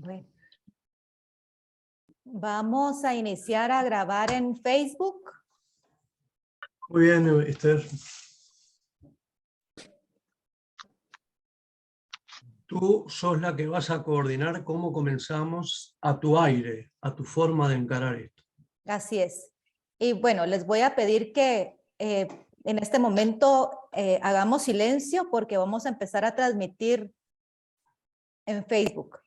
Bueno. Vamos a iniciar a grabar en Facebook. Muy bien, Esther. Tú sos la que vas a coordinar cómo comenzamos a tu aire, a tu forma de encarar esto. Así es. Y bueno, les voy a pedir que en este momento hagamos silencio porque vamos a empezar a transmitir en Facebook.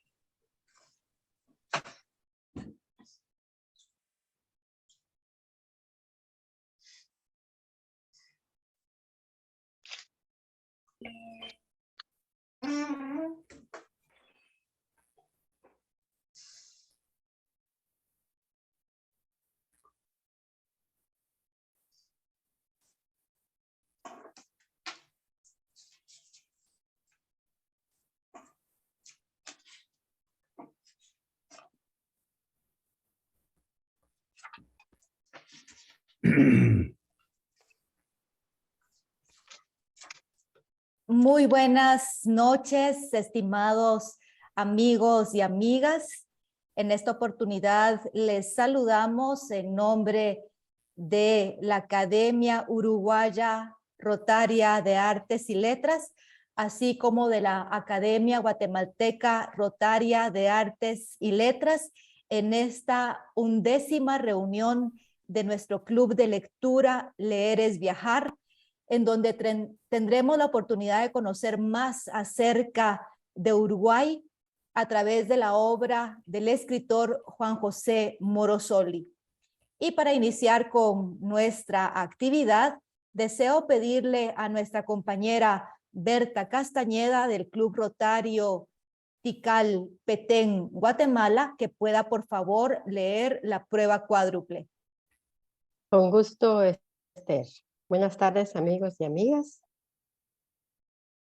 Muy buenas noches, estimados amigos y amigas. En esta oportunidad les saludamos en nombre de la Academia Uruguaya Rotaria de Artes y Letras, así como de la Academia Guatemalteca Rotaria de Artes y Letras, en esta 11ª reunión de nuestro club de lectura Leer es Viajar, en donde tendremos la oportunidad de conocer más acerca de Uruguay a través de la obra del escritor Juan José Morosoli. Y para iniciar con nuestra actividad, deseo pedirle a nuestra compañera Berta Castañeda del Club Rotario Tikal Petén, Guatemala, que pueda por favor leer la prueba cuádruple. Con gusto, Esther. Buenas tardes, amigos y amigas.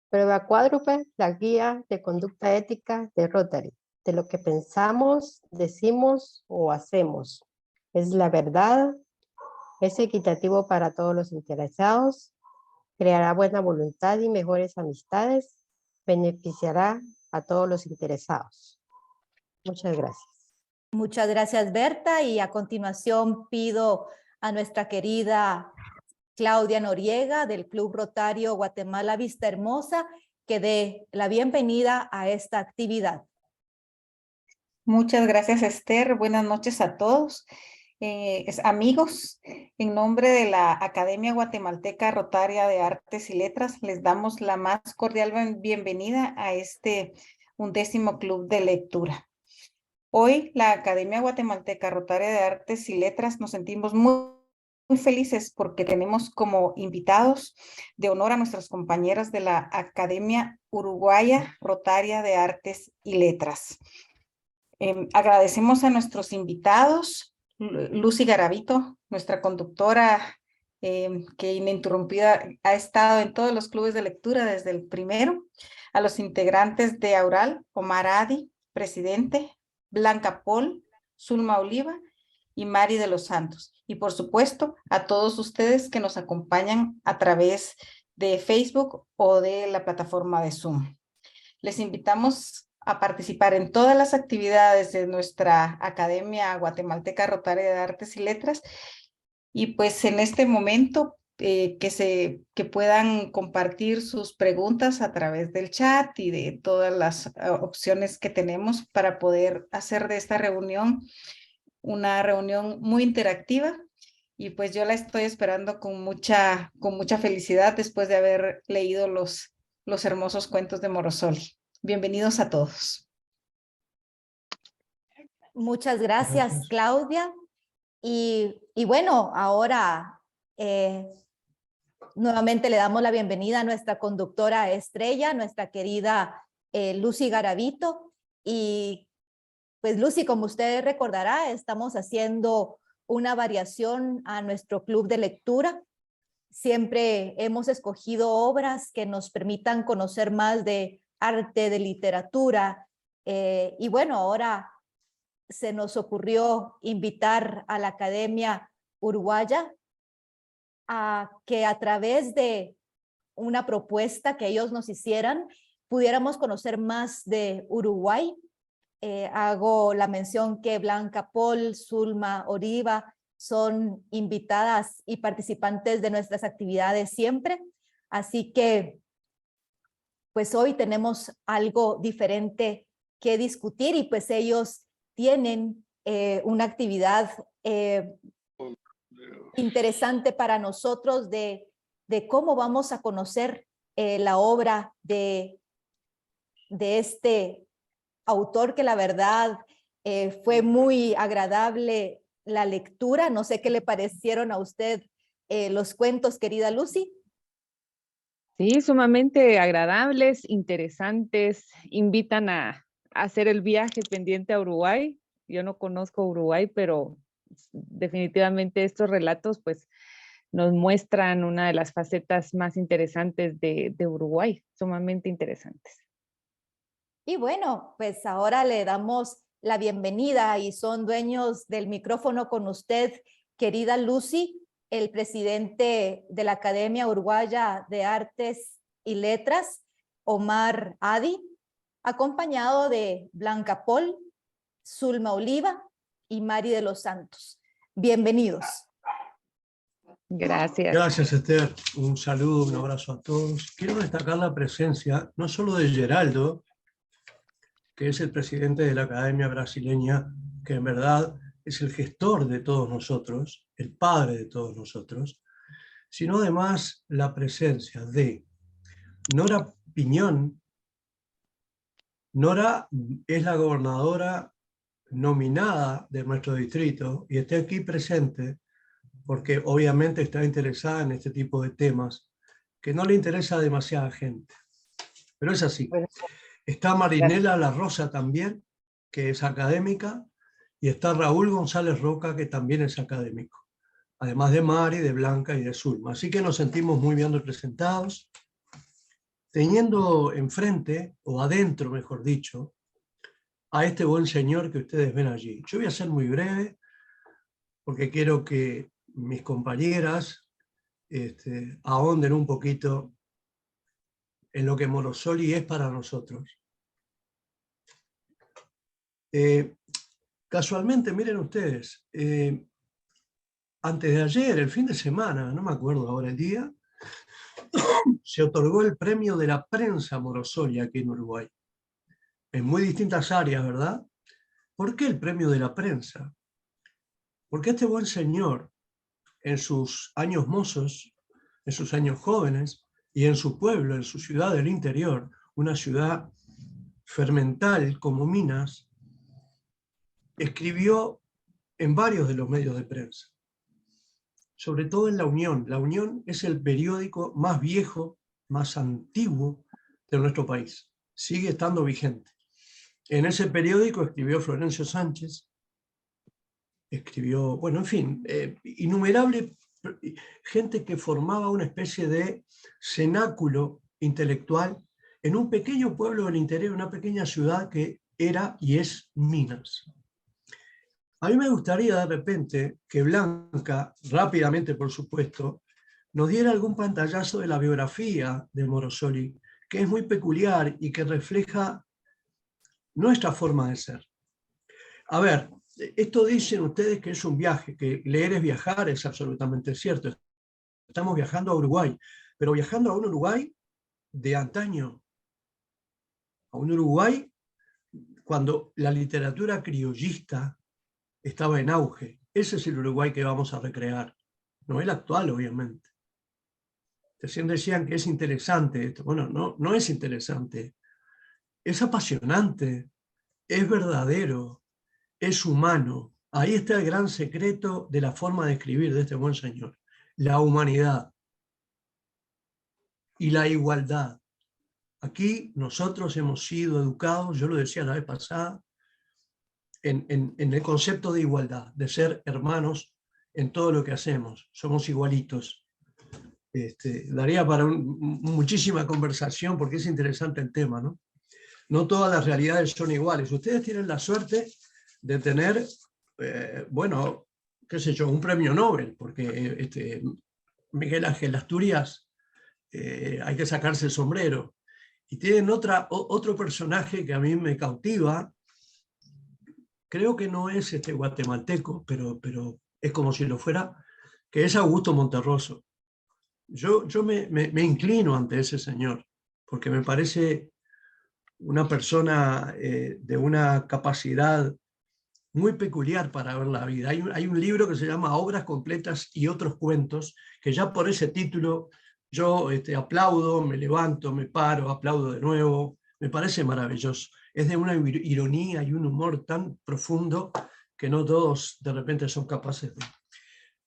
Prueba cuádruple, la guía de conducta ética de Rotary. De lo que pensamos, decimos o hacemos. Es la verdad, es equitativo para todos los interesados, creará buena voluntad y mejores amistades, beneficiará a todos los interesados. Muchas gracias. Muchas gracias, Berta. Y a continuación pido a nuestra querida Claudia Noriega del Club Rotario Guatemala Vista Hermosa que dé la bienvenida a esta actividad. Muchas gracias, Esther. Buenas noches a todos. Amigos, en nombre de la Academia Guatemalteca Rotaria de Artes y Letras, les damos la más cordial bienvenida a este 11º club de lectura. Hoy, la Academia Guatemalteca Rotaria de Artes y Letras nos sentimos muy felices porque tenemos como invitados de honor a nuestras compañeras de la Academia Uruguaya Rotaria de Artes y Letras. Agradecemos a nuestros invitados, Lucy Garavito, nuestra conductora que ininterrumpida ha estado en todos los clubes de lectura desde el primero, a los integrantes de Aural, Omar Adi, presidente, Blanca Paul, Zulma Oliva y Mari de los Santos. Y por supuesto, a todos ustedes que nos acompañan a través de Facebook o de la plataforma de Zoom. Les invitamos a participar en todas las actividades de nuestra Academia Guatemalteca Rotaria de Artes y Letras. Y pues en este momento que puedan compartir sus preguntas a través del chat y de todas las opciones que tenemos para poder hacer de esta reunión una reunión muy interactiva. Y pues yo la estoy esperando con mucha felicidad después de haber leído los hermosos cuentos de Morosoli. Bienvenidos a todos. Muchas gracias, Claudia. Y bueno, ahora nuevamente le damos la bienvenida a nuestra conductora estrella, nuestra querida Lucy Garavito. Y pues Lucy, como usted recordará, estamos haciendo una variación a nuestro club de lectura. Siempre hemos escogido obras que nos permitan conocer más de arte, de literatura. Y bueno, ahora se nos ocurrió invitar a la Academia Uruguaya a que a través de una propuesta que ellos nos hicieran, pudiéramos conocer más de Uruguay, hago la mención que Blanca Paul, Zulma Oriva son invitadas y participantes de nuestras actividades siempre. Así que, pues hoy tenemos algo diferente que discutir y pues ellos tienen una actividad interesante para nosotros de cómo vamos a conocer la obra de este autor, que la verdad fue muy agradable la lectura. No sé qué le parecieron a usted los cuentos, querida Lucy. Sí, sumamente agradables, interesantes, invitan a hacer el viaje pendiente a Uruguay. Yo no conozco Uruguay, pero definitivamente estos relatos pues nos muestran una de las facetas más interesantes de Uruguay, sumamente interesantes. Y bueno, pues ahora le damos la bienvenida y son dueños del micrófono con usted, querida Lucy, el presidente de la Academia Uruguaya de Artes y Letras, Omar Adi, acompañado de Blanca Paul, Zulma Oliva y Mari de los Santos. Bienvenidos. Gracias. Gracias, Esther. Un saludo, un abrazo a todos. Quiero destacar la presencia no solo de Geraldo, que es el presidente de la Academia Brasileña, que en verdad es el gestor de todos nosotros, el padre de todos nosotros, sino además la presencia de Nora Piñón. Nora es la gobernadora nominada de nuestro distrito y está aquí presente porque obviamente está interesada en este tipo de temas que no le interesa a demasiada gente. Pero es así. Está Marinela La Rosa también, que es académica, y está Raúl González Roca, que también es académico, además de Mari, de Blanca y de Zulma. Así que nos sentimos muy bien representados, teniendo enfrente, o adentro mejor dicho, a este buen señor que ustedes ven allí. Yo voy a ser muy breve, porque quiero que mis compañeras ahonden un poquito en lo que Morosoli es para nosotros. Casualmente, miren ustedes, antes de ayer, el fin de semana, no me acuerdo ahora el día, se otorgó el premio de la prensa Morosoli aquí en Uruguay, en muy distintas áreas, ¿verdad? ¿Por qué el premio de la prensa? Porque este buen señor, en sus años mozos, en sus años jóvenes, y en su pueblo, en su ciudad del interior, una ciudad fermental como Minas, escribió en varios de los medios de prensa, sobre todo en La Unión. La Unión es el periódico más viejo, más antiguo de nuestro país. Sigue estando vigente. En ese periódico escribió Florencio Sánchez, escribió, bueno, en fin, innumerable gente que formaba una especie de cenáculo intelectual en un pequeño pueblo del interior, una pequeña ciudad que era y es Minas. A mí me gustaría de repente que Blanca, rápidamente por supuesto, nos diera algún pantallazo de la biografía de Morosoli, que es muy peculiar y que refleja nuestra forma de ser. A ver, esto dicen ustedes que es un viaje, que leer es viajar, es absolutamente cierto. Estamos viajando a Uruguay, pero viajando a un Uruguay de antaño, a un Uruguay cuando la literatura criollista estaba en auge. Ese es el Uruguay que vamos a recrear, no el actual, obviamente. Recién decían que es interesante esto. Bueno, no es interesante. Es apasionante, es verdadero, es humano. Ahí está el gran secreto de la forma de escribir de este buen señor. La humanidad y la igualdad. Aquí nosotros hemos sido educados, yo lo decía la vez pasada, en el concepto de igualdad, de ser hermanos en todo lo que hacemos. Somos igualitos. Daría para muchísima conversación porque es interesante el tema, ¿no? No todas las realidades son iguales. Ustedes tienen la suerte de tener, bueno, qué sé yo, un premio Nobel, porque Miguel Ángel Asturias hay que sacarse el sombrero. Y tienen otro personaje que a mí me cautiva, creo que no es guatemalteco, pero es como si lo fuera, que es Augusto Monterroso. Yo me inclino ante ese señor, porque me parece una persona de una capacidad muy peculiar para ver la vida. Hay un libro que se llama Obras completas y otros cuentos, que ya por ese título yo aplaudo, me levanto, me paro, aplaudo de nuevo, me parece maravilloso. Es de una ironía y un humor tan profundo que no todos de repente son capaces de.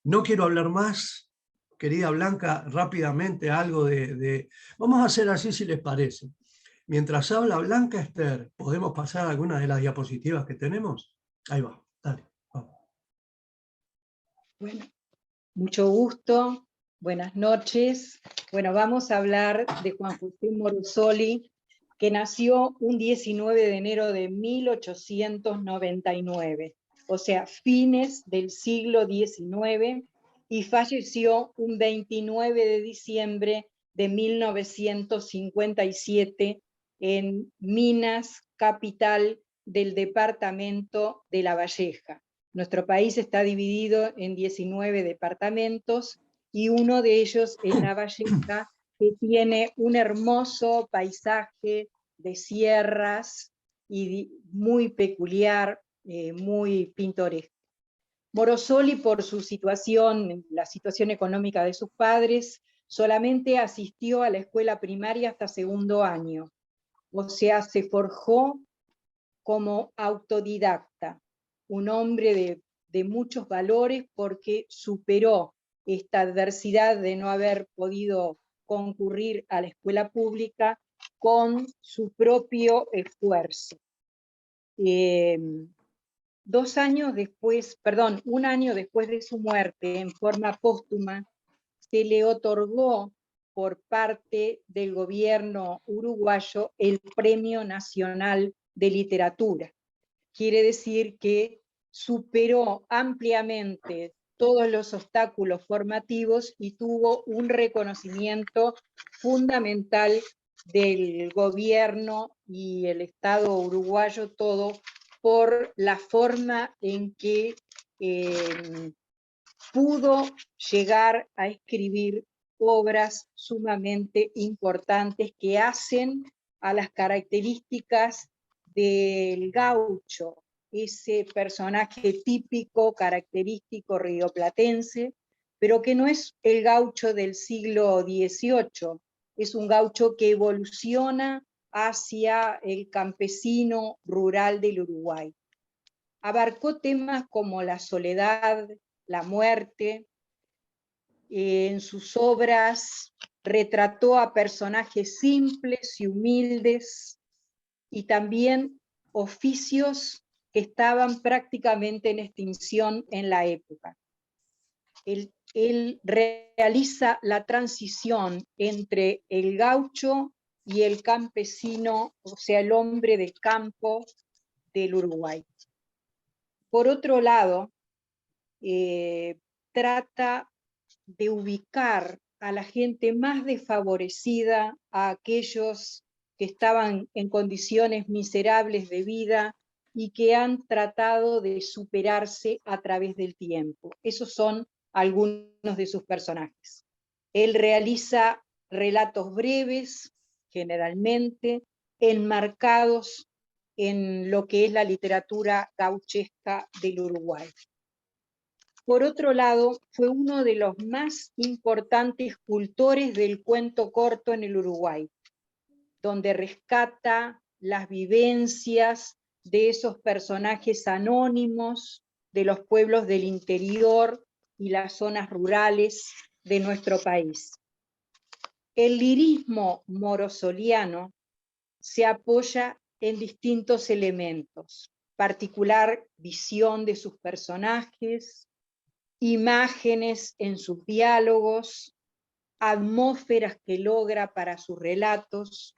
No quiero hablar más, querida Blanca, rápidamente algo Vamos a hacer así si les parece. Mientras habla Blanca Esther, ¿podemos pasar alguna de las diapositivas que tenemos? Ahí va, dale, vamos. Bueno, mucho gusto, buenas noches. Bueno, vamos a hablar de Juan José Morosoli, que nació un 19 de enero de 1899, o sea, fines del siglo XIX, y falleció un 29 de diciembre de 1957 en Minas, capital del departamento de La Valleja. Nuestro país está dividido en 19 departamentos y uno de ellos es La Valleja, que tiene un hermoso paisaje de sierras y muy peculiar, muy pintoresco. Morosoli, por su situación, la situación económica de sus padres, solamente asistió a la escuela primaria hasta segundo año, o sea, se forjó como autodidacta, un hombre de muchos valores porque superó esta adversidad de no haber podido concurrir a la escuela pública con su propio esfuerzo. Un año después de su muerte, en forma póstuma, se le otorgó por parte del gobierno uruguayo el Premio Nacional de Literatura. Quiere decir que superó ampliamente todos los obstáculos formativos y tuvo un reconocimiento fundamental del gobierno y el Estado uruguayo, todo por la forma en que pudo llegar a escribir obras sumamente importantes que hacen a las características del gaucho, ese personaje típico, característico rioplatense, pero que no es el gaucho del siglo XVIII, es un gaucho que evoluciona hacia el campesino rural del Uruguay. Abarcó temas como la soledad, la muerte. En sus obras retrató a personajes simples y humildes y también oficios que estaban prácticamente en extinción en la época. Él realiza la transición entre el gaucho y el campesino, o sea, el hombre de campo del Uruguay. Por otro lado, trata de ubicar a la gente más desfavorecida, a aquellos que estaban en condiciones miserables de vida y que han tratado de superarse a través del tiempo. Esos son algunos de sus personajes. Él realiza relatos breves, generalmente, enmarcados en lo que es la literatura gauchesca del Uruguay. Por otro lado, fue uno de los más importantes cultores del cuento corto en el Uruguay, donde rescata las vivencias de esos personajes anónimos de los pueblos del interior y las zonas rurales de nuestro país. El lirismo morosoliano se apoya en distintos elementos, particular visión de sus personajes, imágenes en sus diálogos, atmósferas que logra para sus relatos.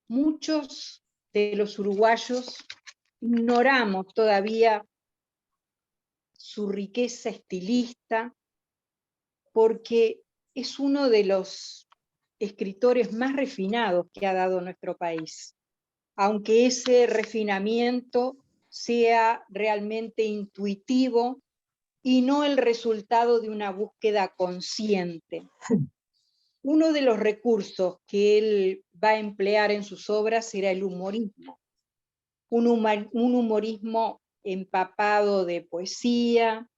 Muchos de los uruguayos ignoramos todavía su riqueza estilista, porque es uno de los escritores más refinados que ha dado nuestro país, aunque ese refinamiento sea realmente intuitivo y no el resultado de una búsqueda consciente. Uno de los recursos que él va a emplear en sus obras será el humorismo. Un humorismo empapado de poesía,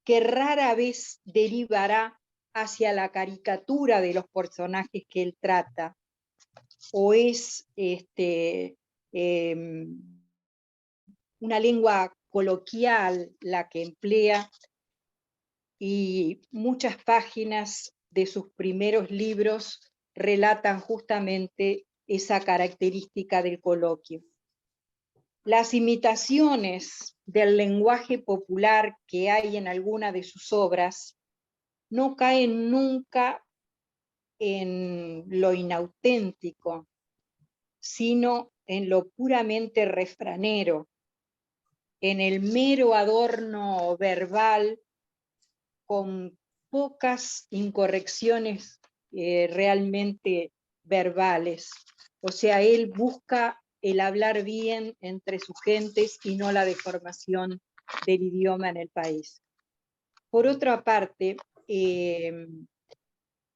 que rara vez derivará hacia la caricatura de los personajes que él trata, o es una lengua coloquial la que emplea, y muchas páginas de sus primeros libros relatan justamente esa característica del coloquio. Las imitaciones del lenguaje popular que hay en alguna de sus obras no caen nunca en lo inauténtico, sino en lo puramente refranero, en el mero adorno verbal, con pocas incorrecciones realmente verbales. O sea, él busca el hablar bien entre sus gentes y no la deformación del idioma en el país. Por otra parte,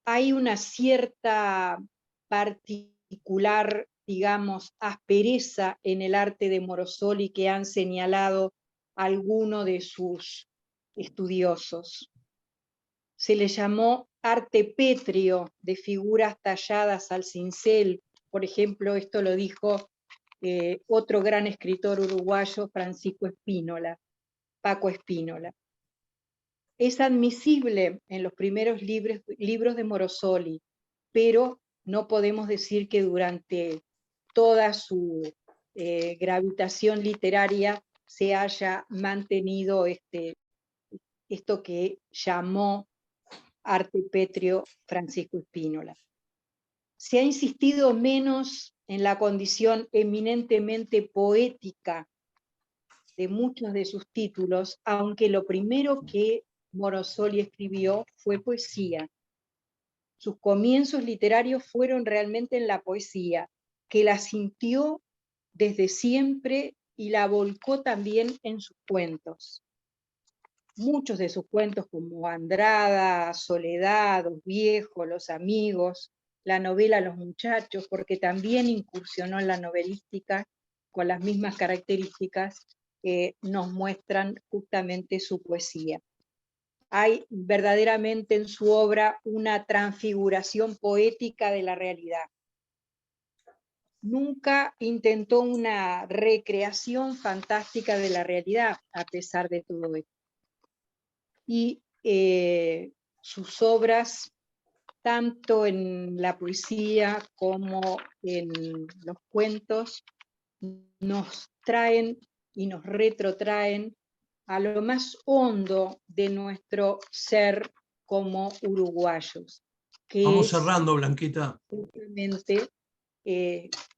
hay una cierta particular, digamos, aspereza en el arte de Morosoli que han señalado algunos de sus estudiosos. Se le llamó arte pétreo de figuras talladas al cincel. Por ejemplo, esto lo dijo otro gran escritor uruguayo, Francisco Espínola, Paco Espínola. Es admisible en los primeros libros de Morosoli, pero no podemos decir que durante toda su gravitación literaria se haya mantenido esto que llamó arte pétreo Francisco Espínola. Se ha insistido menos en la condición eminentemente poética de muchos de sus títulos, aunque lo primero que Morosoli escribió fue poesía. Sus comienzos literarios fueron realmente en la poesía, que la sintió desde siempre y la volcó también en sus cuentos. Muchos de sus cuentos, como Andrada, Soledad, Los Viejos, Los Amigos, la novela Los Muchachos, porque también incursionó en la novelística con las mismas características, nos muestran justamente su poesía. Hay verdaderamente en su obra una transfiguración poética de la realidad. Nunca intentó una recreación fantástica de la realidad, a pesar de todo esto. Y sus obras, tanto en la poesía como en los cuentos, nos traen y nos retrotraen a lo más hondo de nuestro ser como uruguayos. Que vamos es cerrando, Blanquita. Simplemente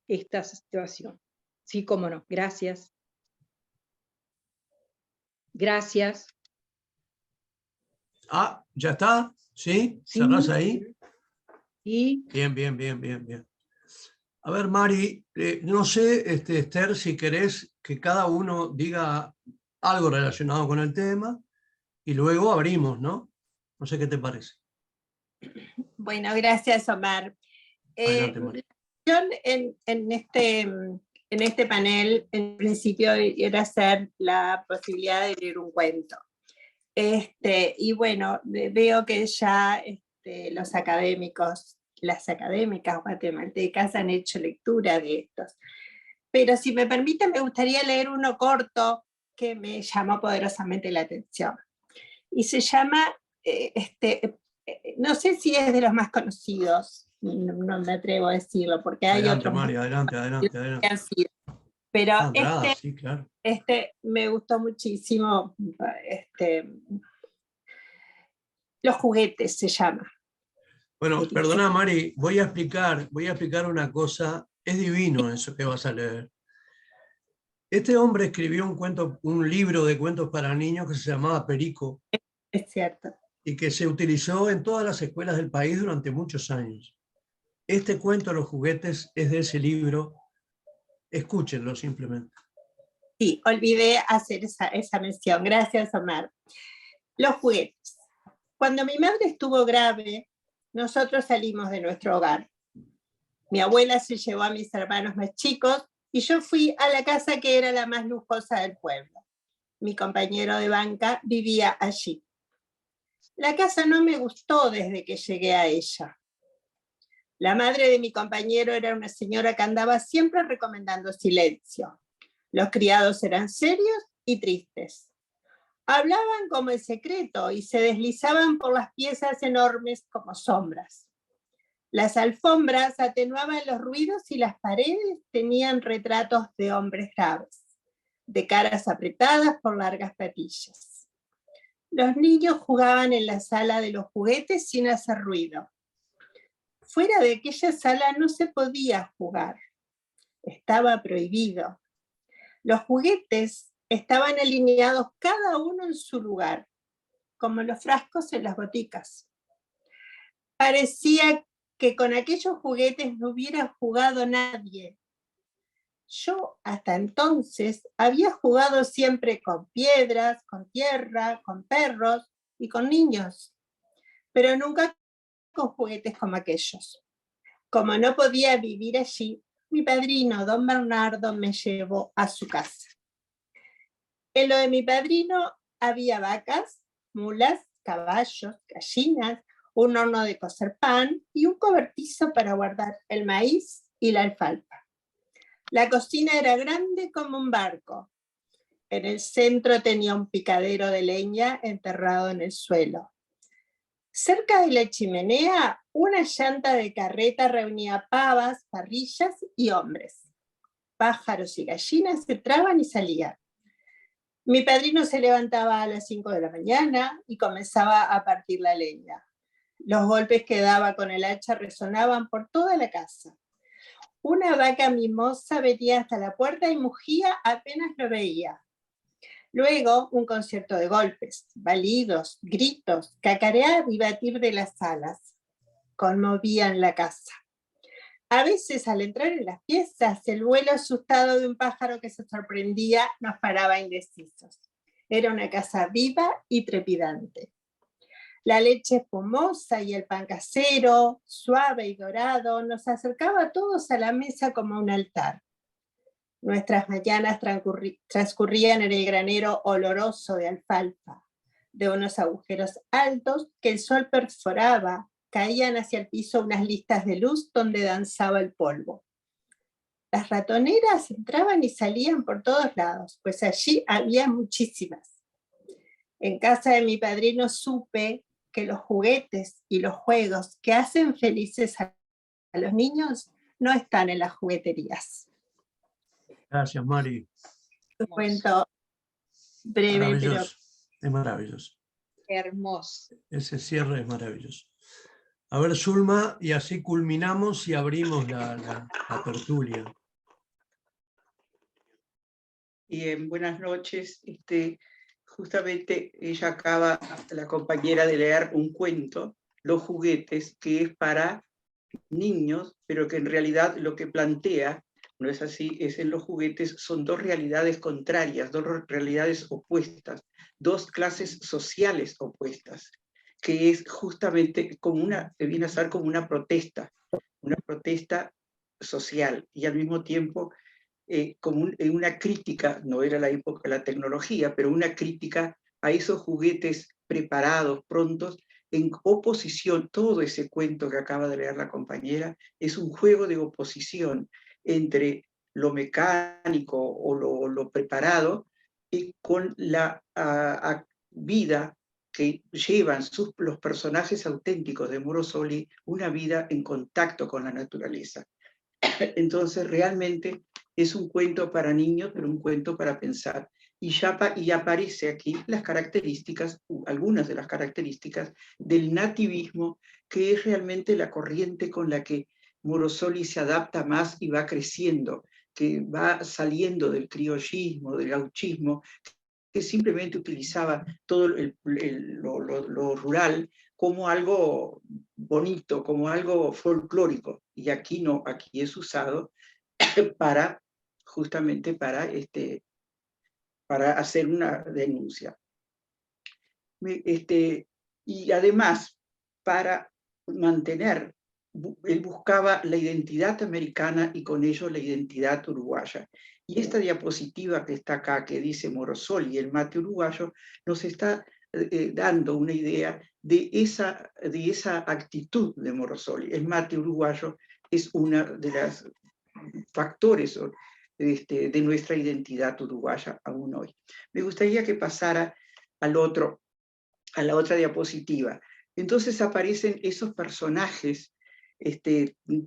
esta situación. Sí, cómo no. Gracias. Gracias. Ah, ¿ya está? ¿Sí? Sí. ¿Cerrás ahí? Y Bien. A ver, Mari, no sé, Esther, si querés que cada uno diga algo relacionado con el tema y luego abrimos, ¿no? No sé qué te parece. Bueno, gracias, Omar. Adelante, Mari. En este panel, en principio, era hacer la posibilidad de leer un cuento. Y bueno, veo que ya los académicos, las académicas guatemaltecas han hecho lectura de estos. Pero si me permite, me gustaría leer uno corto que me llamó poderosamente la atención. Y se llama, no sé si es de los más conocidos, no me atrevo a decirlo, porque hay Adelante, otros Mari, adelante. que han sido. Pero Andrada, sí, claro. me gustó muchísimo. Los juguetes se llama. Bueno, perdona, Mari, voy a explicar una cosa. Es divino eso que vas a leer. Este hombre escribió un libro de cuentos para niños que se llamaba Perico. Es cierto. Y que se utilizó en todas las escuelas del país durante muchos años. Este cuento, Los juguetes, es de ese libro. Escúchenlo simplemente. Sí, olvidé hacer esa mención. Gracias, Omar. Los juguetes. Cuando mi madre estuvo grave, nosotros salimos de nuestro hogar. Mi abuela se llevó a mis hermanos más chicos y yo fui a la casa que era la más lujosa del pueblo. Mi compañero de banca vivía allí. La casa no me gustó desde que llegué a ella. La madre de mi compañero era una señora que andaba siempre recomendando silencio. Los criados eran serios y tristes. Hablaban como en secreto y se deslizaban por las piezas enormes como sombras. Las alfombras atenuaban los ruidos y las paredes tenían retratos de hombres graves, de caras apretadas por largas patillas. Los niños jugaban en la sala de los juguetes sin hacer ruido. Fuera de aquella sala no se podía jugar. Estaba prohibido. Los juguetes estaban alineados cada uno en su lugar, como los frascos en las boticas. Parecía que con aquellos juguetes no hubiera jugado nadie. Yo hasta entonces había jugado siempre con piedras, con tierra, con perros y con niños, pero nunca con juguetes como aquellos. Como no podía vivir allí, mi padrino, don Bernardo, me llevó a su casa. En lo de mi padrino había vacas, mulas, caballos, gallinas, un horno de cocer pan y un cobertizo para guardar el maíz y la alfalfa. La cocina era grande como un barco. En el centro tenía un picadero de leña enterrado en el suelo. Cerca de la chimenea, una llanta de carreta reunía pavas, parrillas y hombres. Pájaros y gallinas entraban y salían. Mi padrino se levantaba a las 5 de la mañana y comenzaba a partir la leña. Los golpes que daba con el hacha resonaban por toda la casa. Una vaca mimosa venía hasta la puerta y mugía apenas lo veía. Luego, un concierto de golpes, balidos, gritos, cacarear y batir de las alas. Conmovían la casa. A veces, al entrar en las piezas, el vuelo asustado de un pájaro que se sorprendía nos paraba indecisos. Era una casa viva y trepidante. La leche espumosa y el pan casero, suave y dorado, nos acercaba a todos a la mesa como un altar. Nuestras mañanas transcurrían en el granero oloroso de alfalfa, de unos agujeros altos que el sol perforaba. Caían hacia el piso unas listas de luz donde danzaba el polvo. Las ratoneras entraban y salían por todos lados, pues allí había muchísimas. En casa de mi padrino supe que los juguetes y los juegos que hacen felices a los niños no están en las jugueterías. Gracias, Mari. Un cuento breve, Maravilloso. Es maravilloso. Hermoso. Ese cierre es maravilloso. A ver, Zulma, y así culminamos y abrimos la tertulia. Bien, buenas noches. Justamente ella acaba, la compañera, de leer un cuento, Los juguetes, que es para niños, pero que en realidad lo que plantea, no es así, es en los juguetes, son dos realidades contrarias, dos realidades opuestas, dos clases sociales opuestas, que es justamente como viene a ser como una protesta social, y al mismo tiempo como una crítica, no era la época de la tecnología, pero una crítica a esos juguetes preparados, prontos, en oposición. Todo ese cuento que acaba de leer la compañera es un juego de oposición entre lo mecánico o lo preparado y con la vida que llevan los personajes auténticos de Morosoli, una vida en contacto con la naturaleza. Entonces realmente es un cuento para niños, pero un cuento para pensar. Y aparece aquí las características, algunas de las características del nativismo, que es realmente la corriente con la que Morosoli se adapta más y va creciendo, que va saliendo del criollismo, del gauchismo, que simplemente utilizaba todo lo rural como algo bonito, como algo folclórico. Y aquí no, aquí es usado justamente para para hacer una denuncia. Y además, para mantener, él buscaba la identidad americana y con ello la identidad uruguaya. Y esta diapositiva que está acá, que dice Morosoli, el mate uruguayo, nos está dando una idea de esa actitud de Morosoli. El mate uruguayo es uno de los factores de nuestra identidad uruguaya aún hoy. Me gustaría que pasara a la otra diapositiva. Entonces aparecen esos personajes,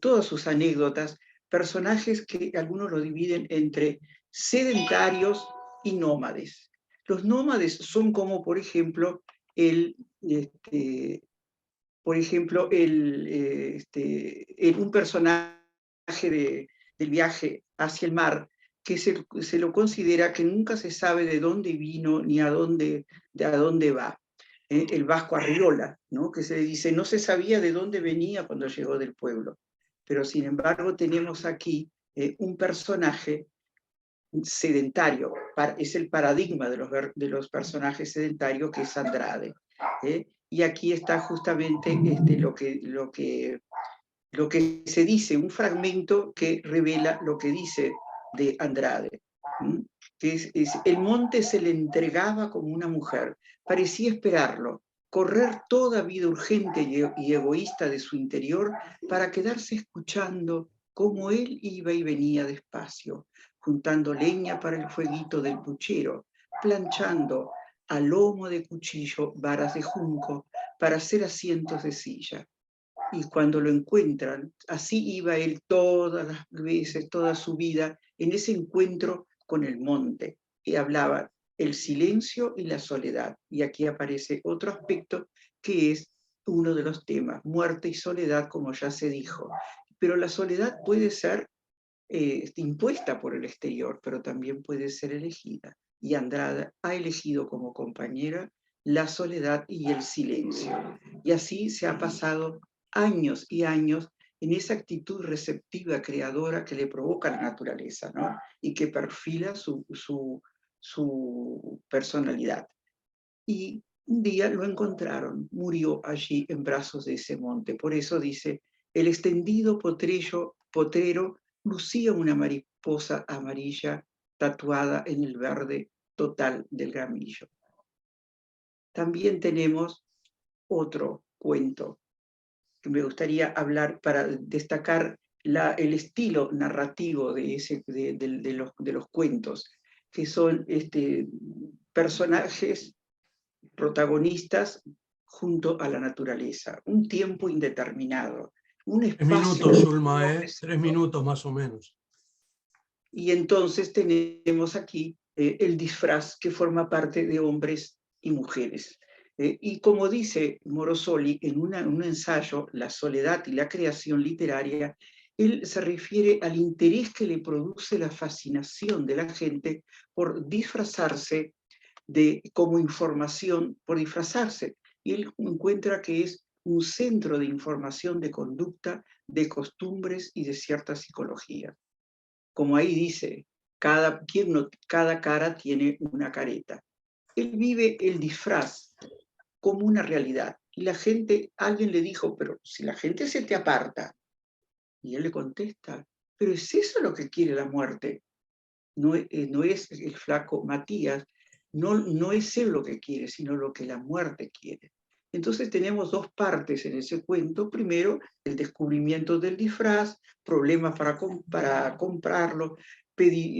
todas sus anécdotas, personajes que algunos lo dividen entre sedentarios y nómades. Los nómades son como, por ejemplo, un personaje del viaje hacia el mar, que se lo considera que nunca se sabe de dónde vino ni a dónde va. El vasco Arriola, ¿no? Que se dice, no se sabía de dónde venía cuando llegó del pueblo. Pero sin embargo tenemos aquí un personaje sedentario, es el paradigma de los personajes sedentarios, que es Andrade. Y aquí está justamente lo que se dice, un fragmento que revela lo que dice de Andrade, que el monte se le entregaba como una mujer, parecía esperarlo, correr toda vida urgente y egoísta de su interior para quedarse escuchando cómo él iba y venía despacio, juntando leña para el fueguito del puchero, planchando a lomo de cuchillo varas de junco para hacer asientos de silla. Y cuando lo encuentran, así iba él todas las veces, toda su vida, en ese encuentro con el monte, y hablaba el silencio y la soledad. Y aquí aparece otro aspecto que es uno de los temas, muerte y soledad, como ya se dijo. Pero la soledad puede ser impuesta por el exterior, pero también puede ser elegida. Y Andrade ha elegido como compañera la soledad y el silencio. Y así se ha pasado años y años en esa actitud receptiva, creadora que le provoca la naturaleza, ¿no? Y que perfila su personalidad. Y un día lo encontraron, murió allí en brazos de ese monte. Por eso dice, el extendido potrero lucía una mariposa amarilla tatuada en el verde total del gramillo. También tenemos otro cuento que me gustaría hablar para destacar el estilo narrativo de los cuentos, que son personajes protagonistas junto a la naturaleza, un tiempo indeterminado, un espacio... 3 minutos, Zulma, 3 minutos más o menos. Y entonces tenemos aquí el disfraz que forma parte de hombres y mujeres. Y como dice Morosoli en un ensayo, La soledad y la creación literaria, él se refiere al interés que le produce la fascinación de la gente por disfrazarse como información, por disfrazarse. Y él encuentra que es un centro de información de conducta, de costumbres y de cierta psicología. Como ahí dice, cada cara tiene una careta. Él vive el disfraz como una realidad. Y la gente, alguien le dijo, pero si la gente se te aparta, y él le contesta, pero ¿es eso lo que quiere la muerte? No es el flaco Matías, no es él lo que quiere, sino lo que la muerte quiere. Entonces tenemos dos partes en ese cuento. Primero, el descubrimiento del disfraz, problemas para comprarlo,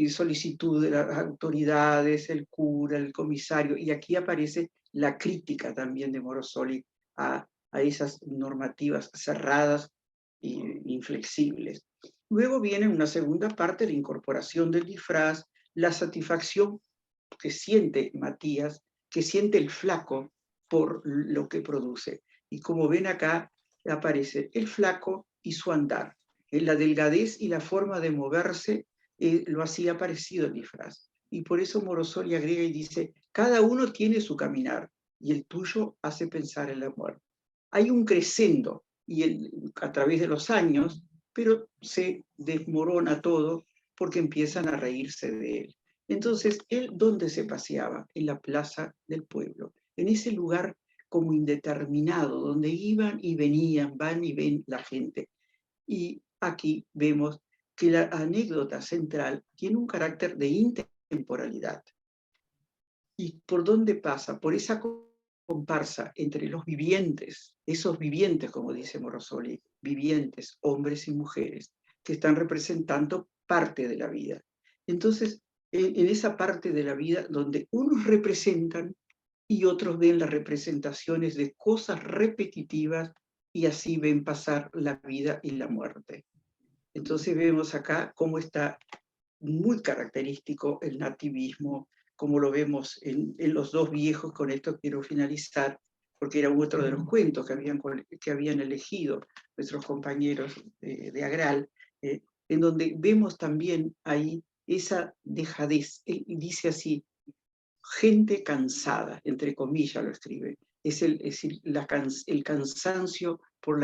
solicitud de las autoridades, el cura, el comisario, y aquí aparece la crítica también de Morosoli a esas normativas cerradas e inflexibles. Luego viene una segunda parte, la incorporación del disfraz, la satisfacción que siente Matías, que siente el flaco por lo que produce. Y como ven acá, aparece el flaco y su andar. La delgadez y la forma de moverse lo hacía parecido al disfraz. Y por eso Morosoli agrega y dice, cada uno tiene su caminar y el tuyo hace pensar en la muerte. Hay un crescendo y a través de los años, pero se desmorona todo porque empiezan a reírse de él. Entonces, él, ¿dónde se paseaba? En la plaza del pueblo, en ese lugar como indeterminado, donde iban y venían, van y ven la gente. Y aquí vemos que la anécdota central tiene un carácter de intemporalidad. ¿Y por dónde pasa? Por esa comparsa entre los vivientes, esos vivientes, como dice Morosoli, vivientes, hombres y mujeres, que están representando parte de la vida. Entonces, en esa parte de la vida donde unos representan y otros ven las representaciones de cosas repetitivas y así ven pasar la vida y la muerte. Entonces vemos acá cómo está muy característico el nativismo, como lo vemos en los dos viejos. Con esto quiero finalizar, porque era otro de los cuentos que habían elegido nuestros compañeros de Agral, en donde vemos también ahí esa dejadez. Dice así, gente cansada, entre comillas lo escribe, es decir, el cansancio por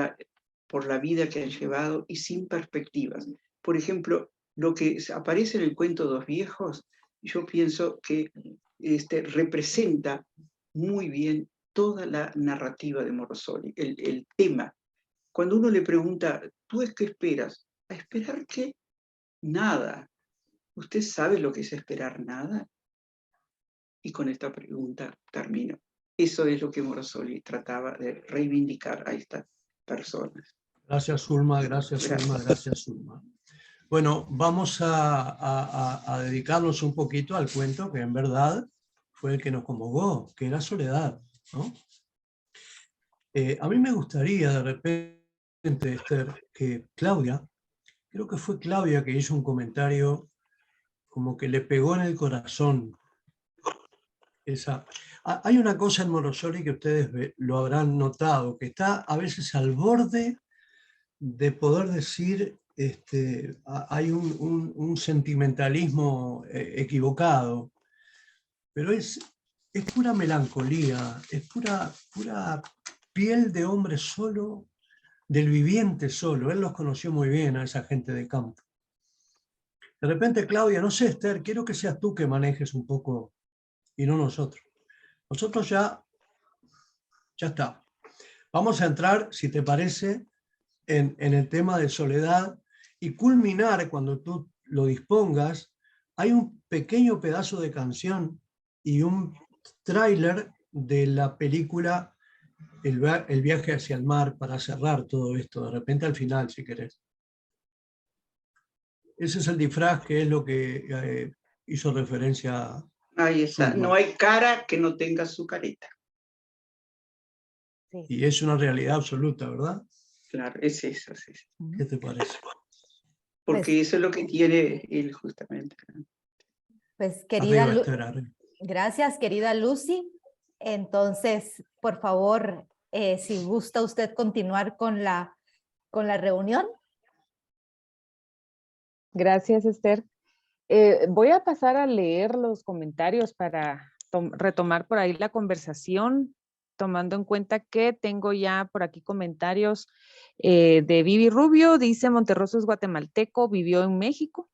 la vida que han llevado y sin perspectivas. Por ejemplo, lo que aparece en el cuento Dos Viejos, yo pienso que representa muy bien toda la narrativa de Morosoli, el tema. Cuando uno le pregunta, ¿tú es qué esperas? ¿A esperar qué? Nada. ¿Usted sabe lo que es esperar nada? Y con esta pregunta termino. Eso es lo que Morosoli trataba de reivindicar a estas personas. Gracias, Zulma, gracias, Zulma, gracias, Zulma. Bueno, vamos a dedicarnos un poquito al cuento que en verdad fue el que nos convocó, que era Soledad, ¿no? A mí me gustaría de repente, Esther, que Claudia, creo que fue Claudia que hizo un comentario como que le pegó en el corazón. Hay una cosa en Morosoli que ustedes lo habrán notado, que está a veces al borde de poder decir, hay un sentimentalismo equivocado, pero es pura melancolía, es pura piel de hombre solo, del viviente solo. Él los conoció muy bien a esa gente de campo. De repente, Claudia, no sé, Esther, quiero que seas tú que manejes un poco y no nosotros. Nosotros ya está. Vamos a entrar, si te parece, en el tema de Soledad y culminar, cuando tú lo dispongas, hay un pequeño pedazo de canción y un tráiler de la película El viaje hacia el mar para cerrar todo esto, de repente al final, si querés. Ese es el disfraz que es lo que hizo referencia. Ahí está, no hay cara que no tenga su careta. Sí. Y es una realidad absoluta, ¿verdad? Claro, es eso. Es eso. ¿Qué te parece? Porque Pues, eso es lo que tiene él justamente. pues querida Arriba, Esther, arriba. Gracias, querida Lucy. Entonces, por favor, si gusta usted continuar con la reunión. Gracias, Esther. Voy a pasar a leer los comentarios para retomar por ahí la conversación, tomando en cuenta que tengo ya por aquí comentarios de Vivi Rubio. Dice: Monterroso es guatemalteco, vivió en México.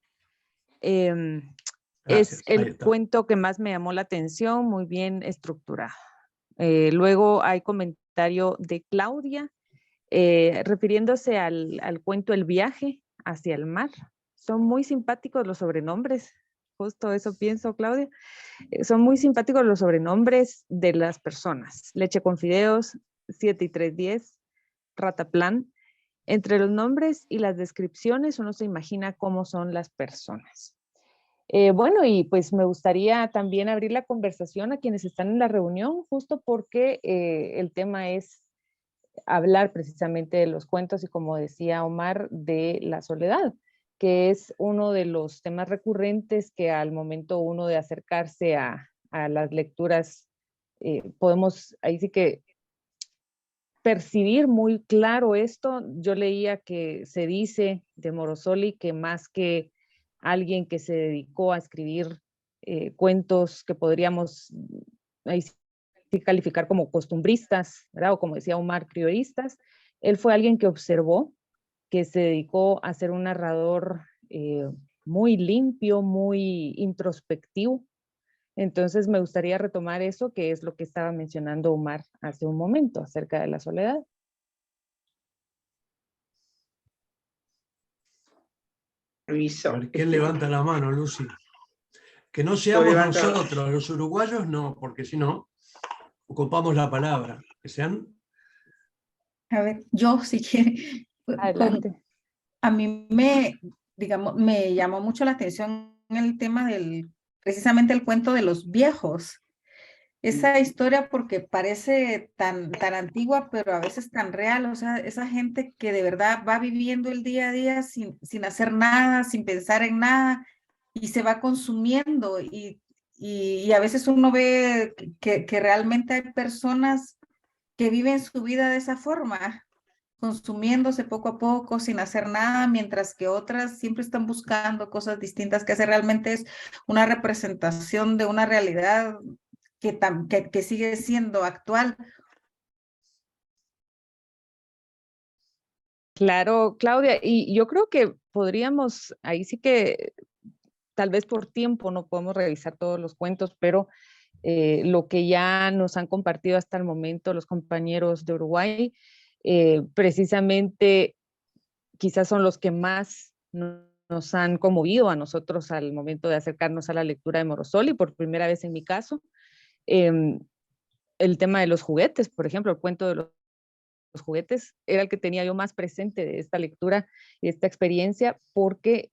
Es el cuento que más me llamó la atención, muy bien estructurado. Luego hay comentario de Claudia, refiriéndose al cuento El viaje hacia el mar. Son muy simpáticos los sobrenombres, justo eso pienso, Claudia. Son muy simpáticos los sobrenombres de las personas. Leche con fideos, 7 y 3:10, Rataplan. Entre los nombres y las descripciones uno se imagina cómo son las personas. Bueno, y pues me gustaría también abrir la conversación a quienes están en la reunión, justo porque el tema es hablar precisamente de los cuentos y, como decía Omar, de la soledad, que es uno de los temas recurrentes que al momento uno de acercarse a las lecturas podemos ahí sí que percibir muy claro esto. Yo leía que se dice de Morosoli que más que alguien que se dedicó a escribir cuentos que podríamos ahí sí calificar como costumbristas, ¿verdad? O como decía Omar, crioristas, él fue alguien que observó, que se dedicó a ser un narrador muy limpio, muy introspectivo. Entonces me gustaría retomar eso, que es lo que estaba mencionando Omar hace un momento, acerca de la soledad. Permiso. A ver, ¿quién levanta la mano, Lucy? Que no Yo seamos levanto. nosotros, los uruguayos no, porque si no, ocupamos la palabra. Que sean... A ver, yo si quiere, Adelante. a mí digamos, me llamó mucho la atención el tema precisamente el cuento de los viejos. Esa historia porque parece tan antigua, pero a veces tan real, o sea, esa gente que de verdad va viviendo el día a día sin hacer nada, sin pensar en nada, y se va consumiendo, y a veces uno ve que realmente hay personas que viven su vida de esa forma, consumiéndose poco a poco, sin hacer nada, mientras que otras siempre están buscando cosas distintas que hacer. Realmente es una representación de una realidad que sigue siendo actual. Claro, Claudia, y yo creo que podríamos, ahí sí que tal vez por tiempo no podemos revisar todos los cuentos, pero lo que ya nos han compartido hasta el momento los compañeros de Uruguay, precisamente quizás son los que más nos han conmovido a nosotros al momento de acercarnos a la lectura de Morosoli, por primera vez en mi caso. El tema de los juguetes, por ejemplo, el cuento de los juguetes era el que tenía yo más presente de esta lectura y esta experiencia, porque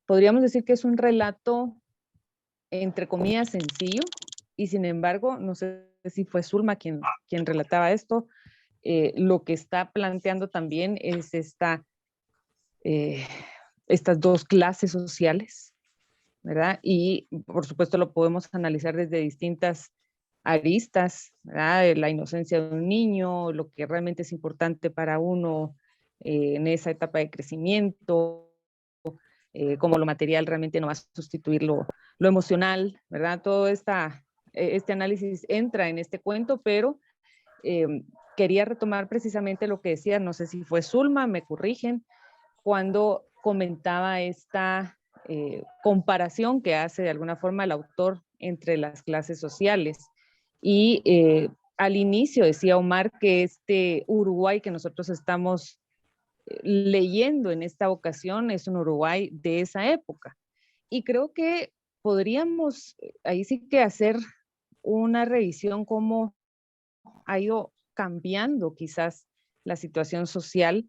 podríamos decir que es un relato, entre comillas, sencillo, y sin embargo, no sé si fue Zulma quien relataba esto, lo que está planteando también es estas dos clases sociales, ¿verdad? Y por supuesto lo podemos analizar desde distintas aristas, ¿verdad? La inocencia de un niño, lo que realmente es importante para uno en esa etapa de crecimiento, cómo lo material realmente no va a sustituir lo emocional, ¿verdad? Todo este análisis entra en este cuento, pero quería retomar precisamente lo que decía, no sé si fue Zulma, me corrigen, cuando comentaba esta comparación que hace de alguna forma el autor entre las clases sociales. Y al inicio decía Omar que este Uruguay que nosotros estamos leyendo en esta ocasión es un Uruguay de esa época. Y creo que podríamos ahí sí que hacer una revisión cómo ha ido cambiando quizás la situación social.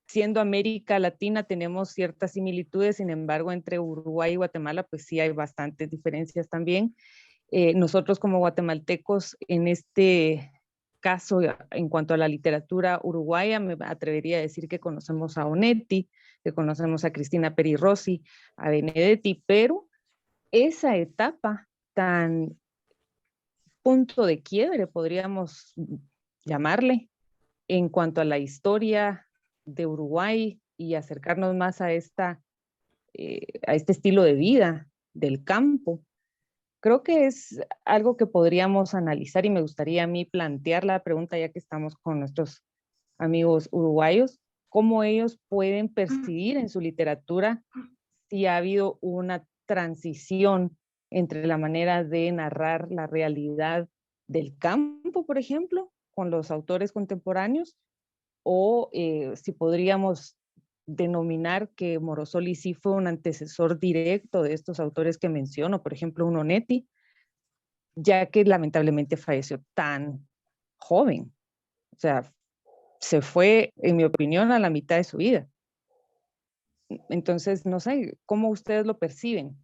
Siendo América Latina tenemos ciertas similitudes, sin embargo entre Uruguay y Guatemala pues sí hay bastantes diferencias también. Nosotros como guatemaltecos en este caso, en cuanto a la literatura uruguaya, me atrevería a decir que conocemos a Onetti, que conocemos a Cristina Peri Rossi, a Benedetti, pero esa etapa tan punto de quiebre, podríamos llamarle, en cuanto a la historia de Uruguay y acercarnos más a este estilo de vida del campo, creo que es algo que podríamos analizar y me gustaría a mí plantear la pregunta, ya que estamos con nuestros amigos uruguayos, cómo ellos pueden percibir en su literatura si ha habido una transición entre la manera de narrar la realidad del campo, por ejemplo, con los autores contemporáneos, o si podríamos denominar que Morosoli sí fue un antecesor directo de estos autores que menciono, por ejemplo, un Onetti, ya que lamentablemente falleció tan joven. O sea, se fue, en mi opinión, a la mitad de su vida. Entonces, no sé, ¿cómo ustedes lo perciben?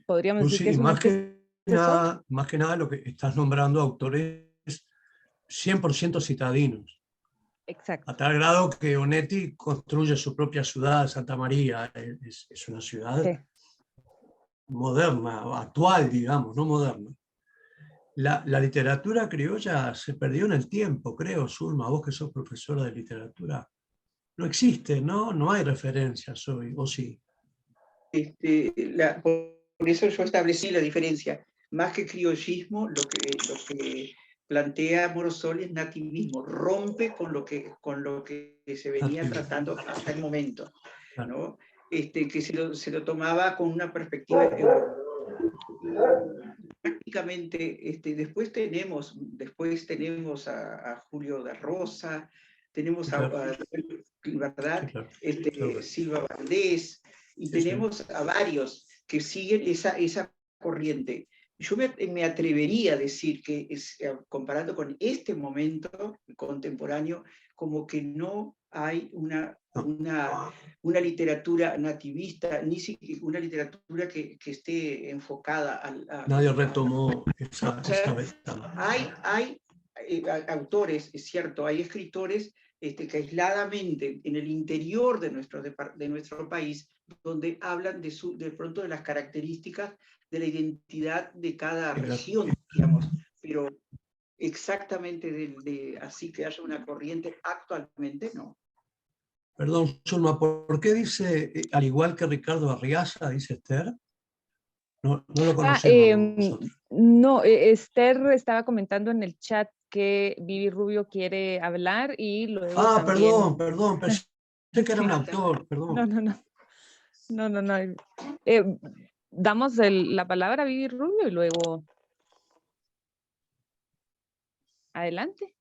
Podríamos decir que Lucy, es un antecesor. más que nada lo que estás nombrando autores 100% citadinos. Exacto. A tal grado que Onetti construye su propia ciudad, Santa María. Es una ciudad Sí. moderna, actual, digamos, no moderna. La literatura criolla se perdió en el tiempo, creo, Zulma, vos que sos profesora de literatura. No existe, ¿no? No hay referencias hoy, ¿o sí? Por eso yo establecí la diferencia. Más que criollismo, lo que plantea Morosoli es nativismo, rompe con lo que se venía tratando hasta el momento. ¿no? Que se lo tomaba con una perspectiva prácticamente. Después tenemos a Julio da Rosa, tenemos ¿verdad? Claro. Silva Valdés, y tenemos a varios que siguen esa corriente. Yo me atrevería a decir que, comparando con este momento contemporáneo, como que no hay una literatura nativista, ni siquiera una literatura que esté enfocada Nadie retomó esa ventana. Hay autores, es cierto, hay escritores que aisladamente en el interior de nuestro país, donde hablan de pronto de las características de la identidad de cada región, digamos, pero exactamente así que haya una corriente actualmente, no. Perdón, Zulma, ¿por qué dice, al igual que Ricardo Arriaza, dice Esther? No lo conocemos. No, Esther estaba comentando en el chat que Vivi Rubio quiere hablar y luego también... Perdón, pensé que era un autor, perdón. No. Damos la palabra a Vivi Rubio y luego... Adelante.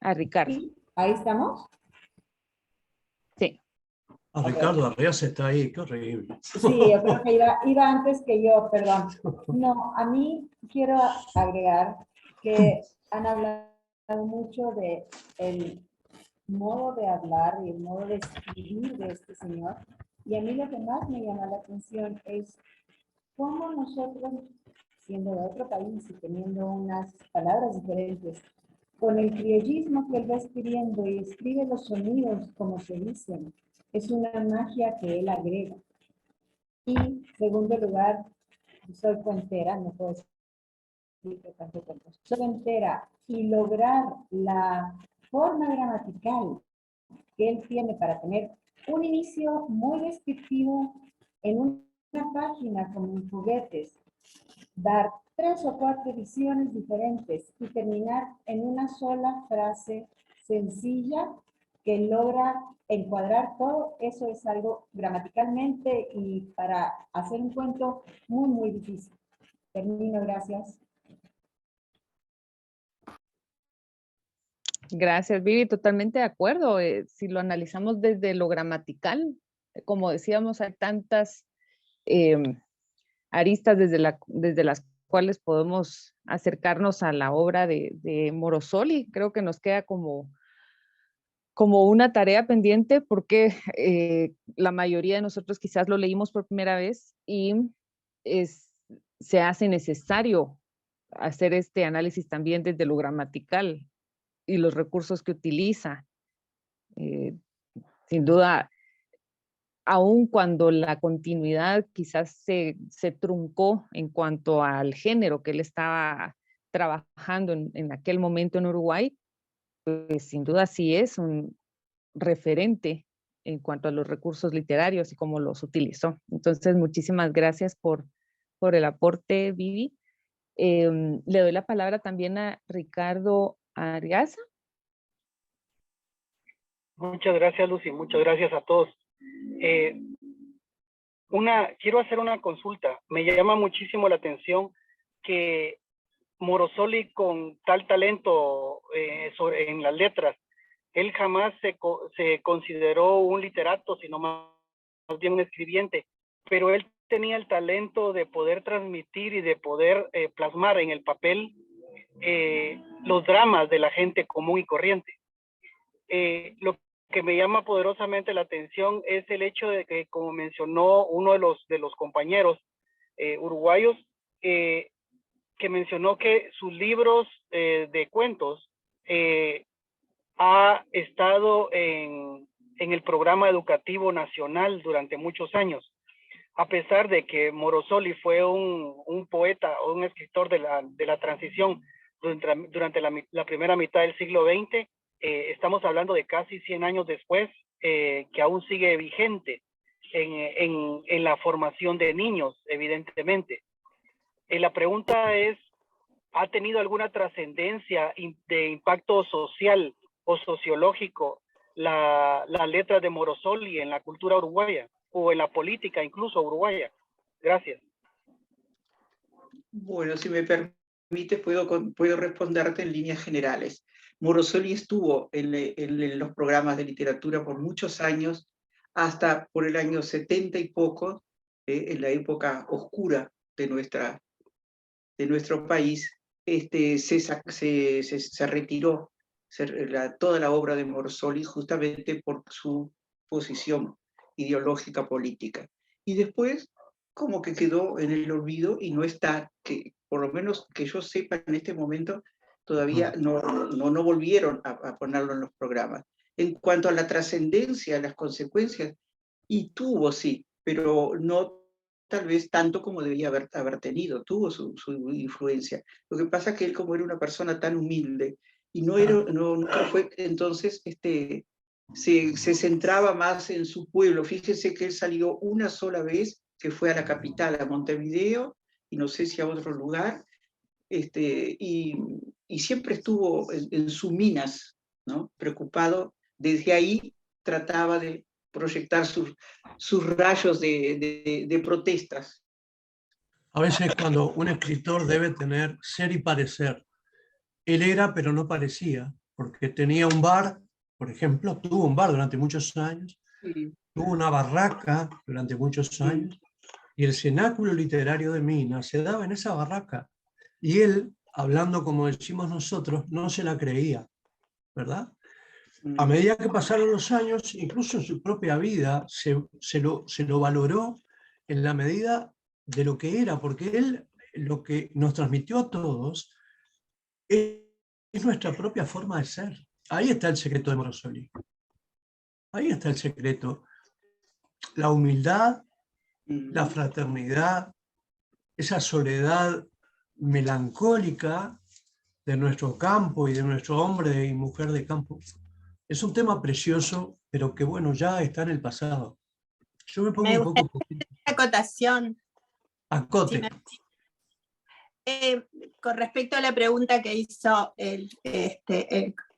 A Ricardo. Sí, ahí estamos. Sí. Ricardo Arriaza está ahí, qué horrible. Sí, yo creo que iba antes que yo, perdón. No, a mí quiero agregar que han hablado mucho de el modo de hablar y el modo de escribir de este señor. Y a mí lo que más me llama la atención es cómo nosotros, siendo de otro país y teniendo unas palabras diferentes, con el criollismo que él va escribiendo y escribe los sonidos como se dicen, es una magia que él agrega. Y, segundo lugar, soy cuentera, no puedo decir que tanto cuento. Soy cuentera y lograr la forma gramatical que él tiene para tener un inicio muy descriptivo en una página como en Juguetes, dar 3 o 4 ediciones diferentes y terminar en una sola frase sencilla que logra encuadrar todo, eso es algo gramaticalmente y para hacer un cuento muy, muy difícil. Termino, gracias. Gracias, Vivi, totalmente de acuerdo. Si lo analizamos desde lo gramatical, como decíamos, hay tantas aristas desde las cuales podemos acercarnos a la obra de Morosoli. Creo que nos queda como una tarea pendiente porque la mayoría de nosotros quizás lo leímos por primera vez y se hace necesario hacer este análisis también desde lo gramatical y los recursos que utiliza. Sin duda, aun cuando la continuidad quizás se truncó en cuanto al género que él estaba trabajando en aquel momento en Uruguay, pues sin duda sí es un referente en cuanto a los recursos literarios y cómo los utilizó. Entonces, muchísimas gracias por el aporte, Vivi. Le doy la palabra también a Ricardo Arriaza. Muchas gracias, Lucy. Muchas gracias a todos. Quiero hacer una consulta. Me llama muchísimo la atención que Morosoli, con tal talento en las letras, él jamás se consideró un literato, sino más bien un escribiente, pero él tenía el talento de poder transmitir y de poder plasmar en el papel los dramas de la gente común y corriente. Lo que me llama poderosamente la atención es el hecho de que, como mencionó uno de los compañeros uruguayos, que mencionó que sus libros de cuentos ha estado en el programa educativo nacional durante muchos años, a pesar de que Morosoli fue un poeta o un escritor de la transición durante la primera mitad del siglo XX. Estamos hablando de casi 100 años después, que aún sigue vigente en la formación de niños, evidentemente. La pregunta es, ¿ha tenido alguna trascendencia de impacto social o sociológico las letras de Morosoli en la cultura uruguaya o en la política incluso uruguaya. Gracias. Bueno, si me permite, puedo responderte en líneas generales. Morosoli estuvo en los programas de literatura por muchos años, hasta por el año 70 y poco, en la época oscura de nuestro país, se retiró toda la obra de Morosoli justamente por su posición ideológica política. Y después, como que quedó en el olvido y no está, que por lo menos que yo sepa en este momento, todavía no volvieron a ponerlo en los programas. En cuanto a la trascendencia, las consecuencias, y tuvo, sí, pero no tal vez tanto como debía haber tenido, tuvo su influencia. Lo que pasa es que él, como era una persona tan humilde, y nunca fue, entonces, se centraba más en su pueblo. Fíjense que él salió una sola vez, que fue a la capital, a Montevideo, y no sé si a otro lugar, y siempre estuvo en sus minas, ¿no? Preocupado. Desde ahí trataba de proyectar sus rayos de protestas. A veces cuando un escritor debe tener ser y parecer. Él era, pero no parecía, porque tenía un bar, por ejemplo, tuvo un bar durante muchos años, Sí. tuvo una barraca durante muchos años, y el cenáculo literario de Minas se daba en esa barraca. Y él, hablando como decimos nosotros, no se la creía, ¿verdad? A medida que pasaron los años, incluso en su propia vida, se lo valoró en la medida de lo que era, porque él lo que nos transmitió a todos es nuestra propia forma de ser. Ahí está el secreto de Morosoli. Ahí está el secreto. La humildad, la fraternidad, esa soledad melancólica de nuestro campo y de nuestro hombre y mujer de campo. Es un tema precioso, pero que bueno, ya está en el pasado. Yo me pongo un poco... Acotación. Acote. Con respecto a la pregunta que hizo el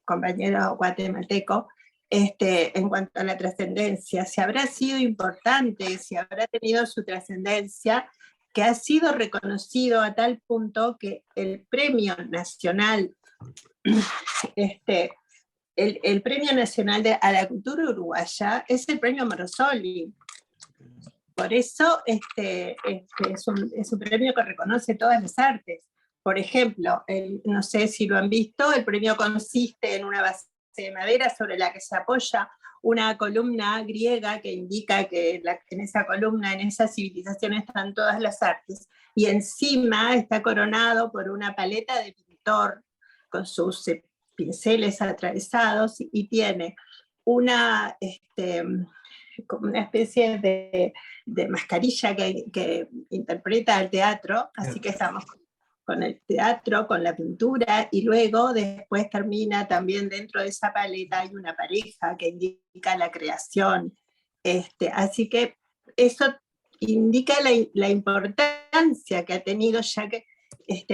compañero guatemalteco, en cuanto a la trascendencia, si habrá sido importante, si habrá tenido su trascendencia, que ha sido reconocido a tal punto que el Premio Nacional, el Premio Nacional a la Cultura Uruguaya es el Premio Morosoli. Por eso es un premio que reconoce todas las artes. Por ejemplo, no sé si lo han visto, el premio consiste en una base de madera sobre la que se apoya una columna griega que indica que en esa columna, en esa civilización están todas las artes, y encima está coronado por una paleta de pintor con sus pinceles atravesados, y tiene una... como una especie de mascarilla que interpreta al teatro, así que estamos con el teatro, con la pintura, y luego después termina también dentro de esa paleta hay una pareja que indica la creación. Así que eso indica la importancia que ha tenido, ya que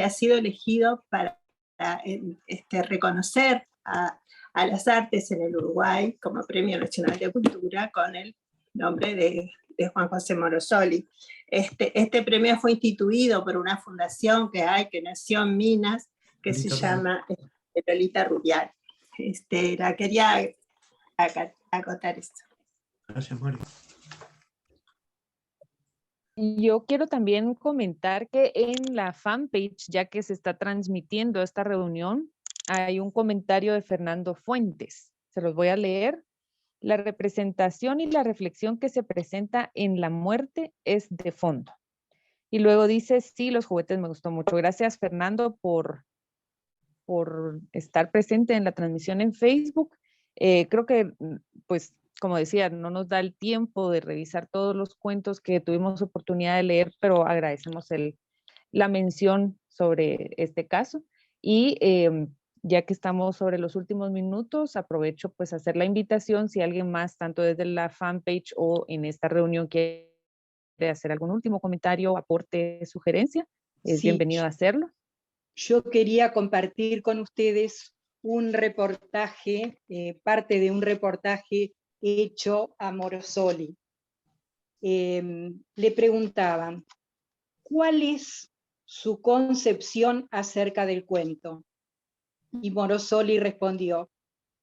ha sido elegido para reconocer a las artes en el Uruguay como Premio Nacional de Cultura con el nombre de Juan José Morosoli. Este premio fue instituido por una fundación que nació en Minas, que se llama Lolita Rubial. Quería acotar esto. Gracias, Mario. Yo quiero también comentar que en la fanpage, ya que se está transmitiendo esta reunión, hay un comentario de Fernando Fuentes. Se los voy a leer. La representación y la reflexión que se presenta en la muerte es de fondo. Y luego dice, sí, los juguetes me gustó mucho. Gracias, Fernando, por estar presente en la transmisión en Facebook. Creo que, pues, como decía, no nos da el tiempo de revisar todos los cuentos que tuvimos oportunidad de leer, pero agradecemos la mención sobre este caso. Y ya que estamos sobre los últimos minutos, aprovecho pues hacer la invitación si alguien más, tanto desde la fanpage o en esta reunión, quiere hacer algún último comentario, aporte, sugerencia, es bienvenido a hacerlo. Yo quería compartir con ustedes un reportaje, parte de un reportaje hecho a Morosoli. Le preguntaban, ¿cuál es su concepción acerca del cuento? Y Morosoli respondió,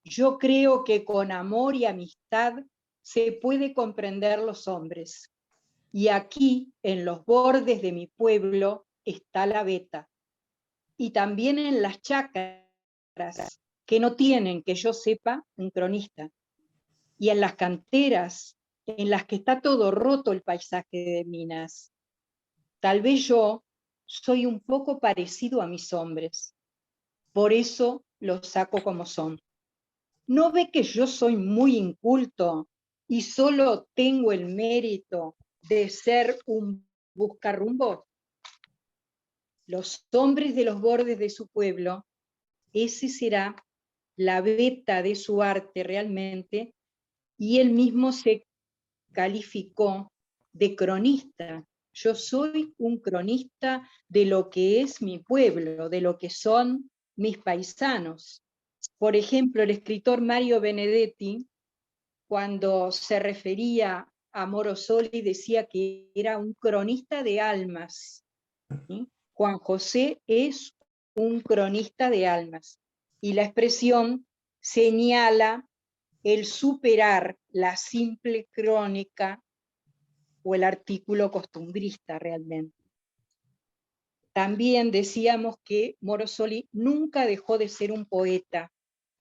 yo creo que con amor y amistad se puede comprender los hombres. Y aquí, en los bordes de mi pueblo, está la veta. Y también en las chacras, que no tienen, que yo sepa, un cronista. Y en las canteras, en las que está todo roto el paisaje de Minas. Tal vez yo soy un poco parecido a mis hombres. Por eso los saco como son. ¿No ve que yo soy muy inculto y solo tengo el mérito de ser un buscarrumbo? Los hombres de los bordes de su pueblo, ese será la veta de su arte realmente, y él mismo se calificó de cronista. Yo soy un cronista de lo que es mi pueblo, de lo que son mis paisanos. Por ejemplo, el escritor Mario Benedetti, cuando se refería a Morosoli, decía que era un cronista de almas. ¿Sí? Juan José es un cronista de almas. Y la expresión señala el superar la simple crónica o el artículo costumbrista realmente. También decíamos que Morosoli nunca dejó de ser un poeta.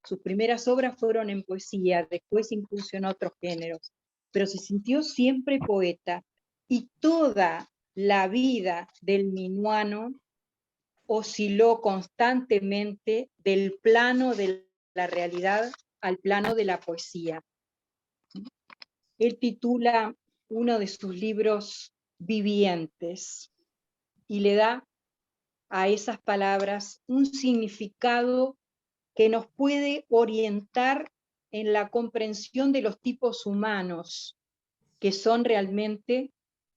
Sus primeras obras fueron en poesía, después incursionó en otros géneros, pero se sintió siempre poeta, y toda la vida del minuano osciló constantemente del plano de la realidad al plano de la poesía. Él titula uno de sus libros Vivientes y le da a esas palabras un significado que nos puede orientar en la comprensión de los tipos humanos, que son realmente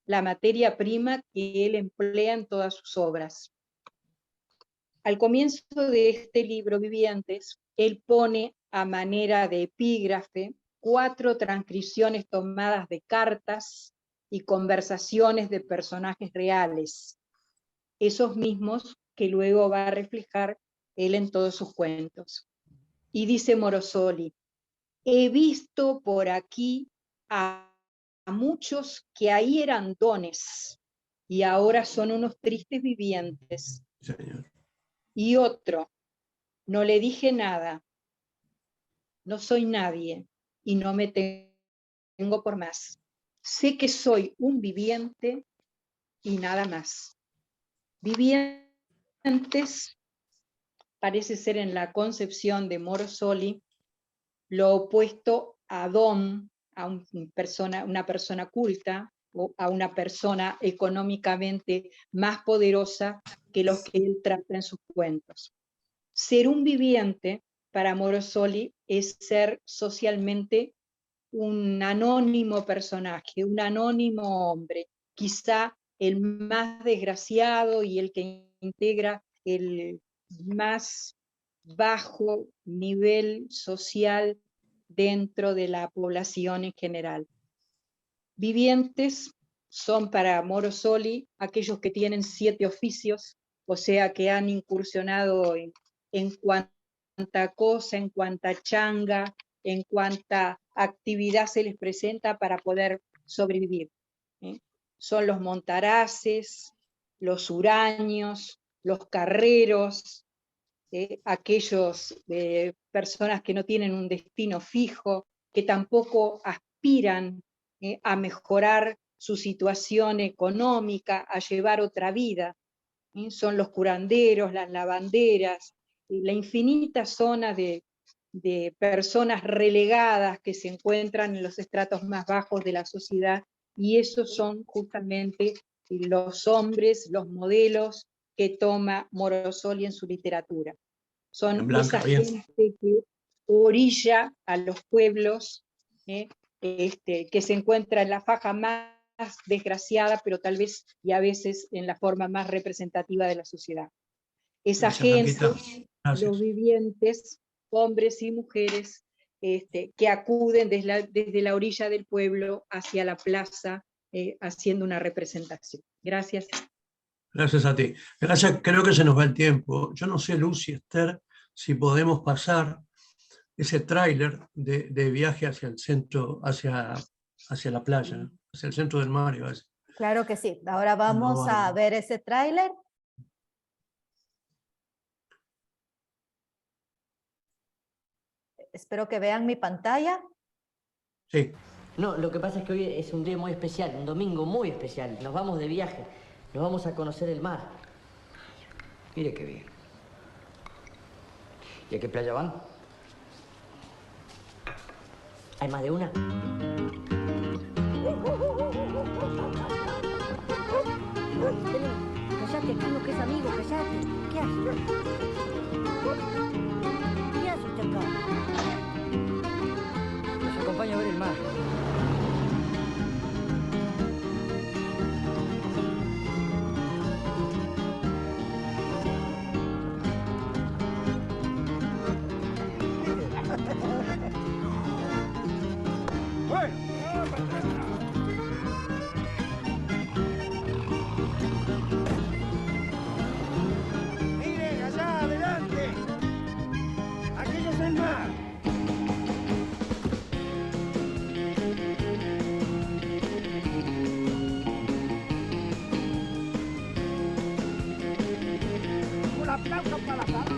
la materia prima que él emplea en todas sus obras. Al comienzo de este libro, Vivientes, él pone a manera de epígrafe 4 transcripciones tomadas de cartas y conversaciones de personajes reales, esos mismos que luego va a reflejar él en todos sus cuentos. Y dice Morosoli, he visto por aquí a muchos que ahí eran dones y ahora son unos tristes vivientes. Señor. Y otro, no le dije nada, no soy nadie y no me tengo por más. Sé que soy un viviente y nada más. Vivientes parece ser en la concepción de Morosoli lo opuesto a don, a una persona culta o a una persona económicamente más poderosa que los que él trata en sus cuentos. Ser un viviente para Morosoli es ser socialmente un anónimo personaje, un anónimo hombre, quizá el más desgraciado y el que integra el más bajo nivel social dentro de la población en general. Vivientes son para Morosoli aquellos que tienen 7 oficios, o sea que han incursionado en cuanta cosa, en cuanta changa, en cuanta actividad se les presenta para poder sobrevivir. Son los montaraces, los huraños, los carreros, aquellos personas que no tienen un destino fijo, que tampoco aspiran a mejorar su situación económica, a llevar otra vida. Son los curanderos, las lavanderas, la infinita zona de personas relegadas que se encuentran en los estratos más bajos de la sociedad, y esos son justamente los hombres, los modelos que toma Morosoli en su literatura. Son Blanca, esa bien. gente que orilla a los pueblos, que se encuentra en la faja más desgraciada, pero tal vez y a veces en la forma más representativa de la sociedad. Esa Gracias, gente, Blanquita. Gracias. los vivientes, hombres y mujeres que acuden desde la orilla del pueblo hacia la plaza, haciendo una representación. Gracias. Gracias a ti. Gracias, creo que se nos va el tiempo. Yo no sé, Lucy, Esther, si podemos pasar ese tráiler de viaje hacia el centro, hacia la playa, hacia el centro del mar. Claro que sí. Ahora vamos a ver ese tráiler. Espero que vean mi pantalla. Sí. No, lo que pasa es que hoy es un día muy especial, un domingo muy especial. Nos vamos de viaje, nos vamos a conocer el mar. Mire qué bien. ¿Y a qué playa van? ¿Hay más de una? Cállate, Carlos, que es amigo, cállate. ¿Qué haces? ¿Qué hace usted acá? Los acompaño a ver el mar. Miren, allá adelante. Aquello es el mar. Un aplauso para la palabra.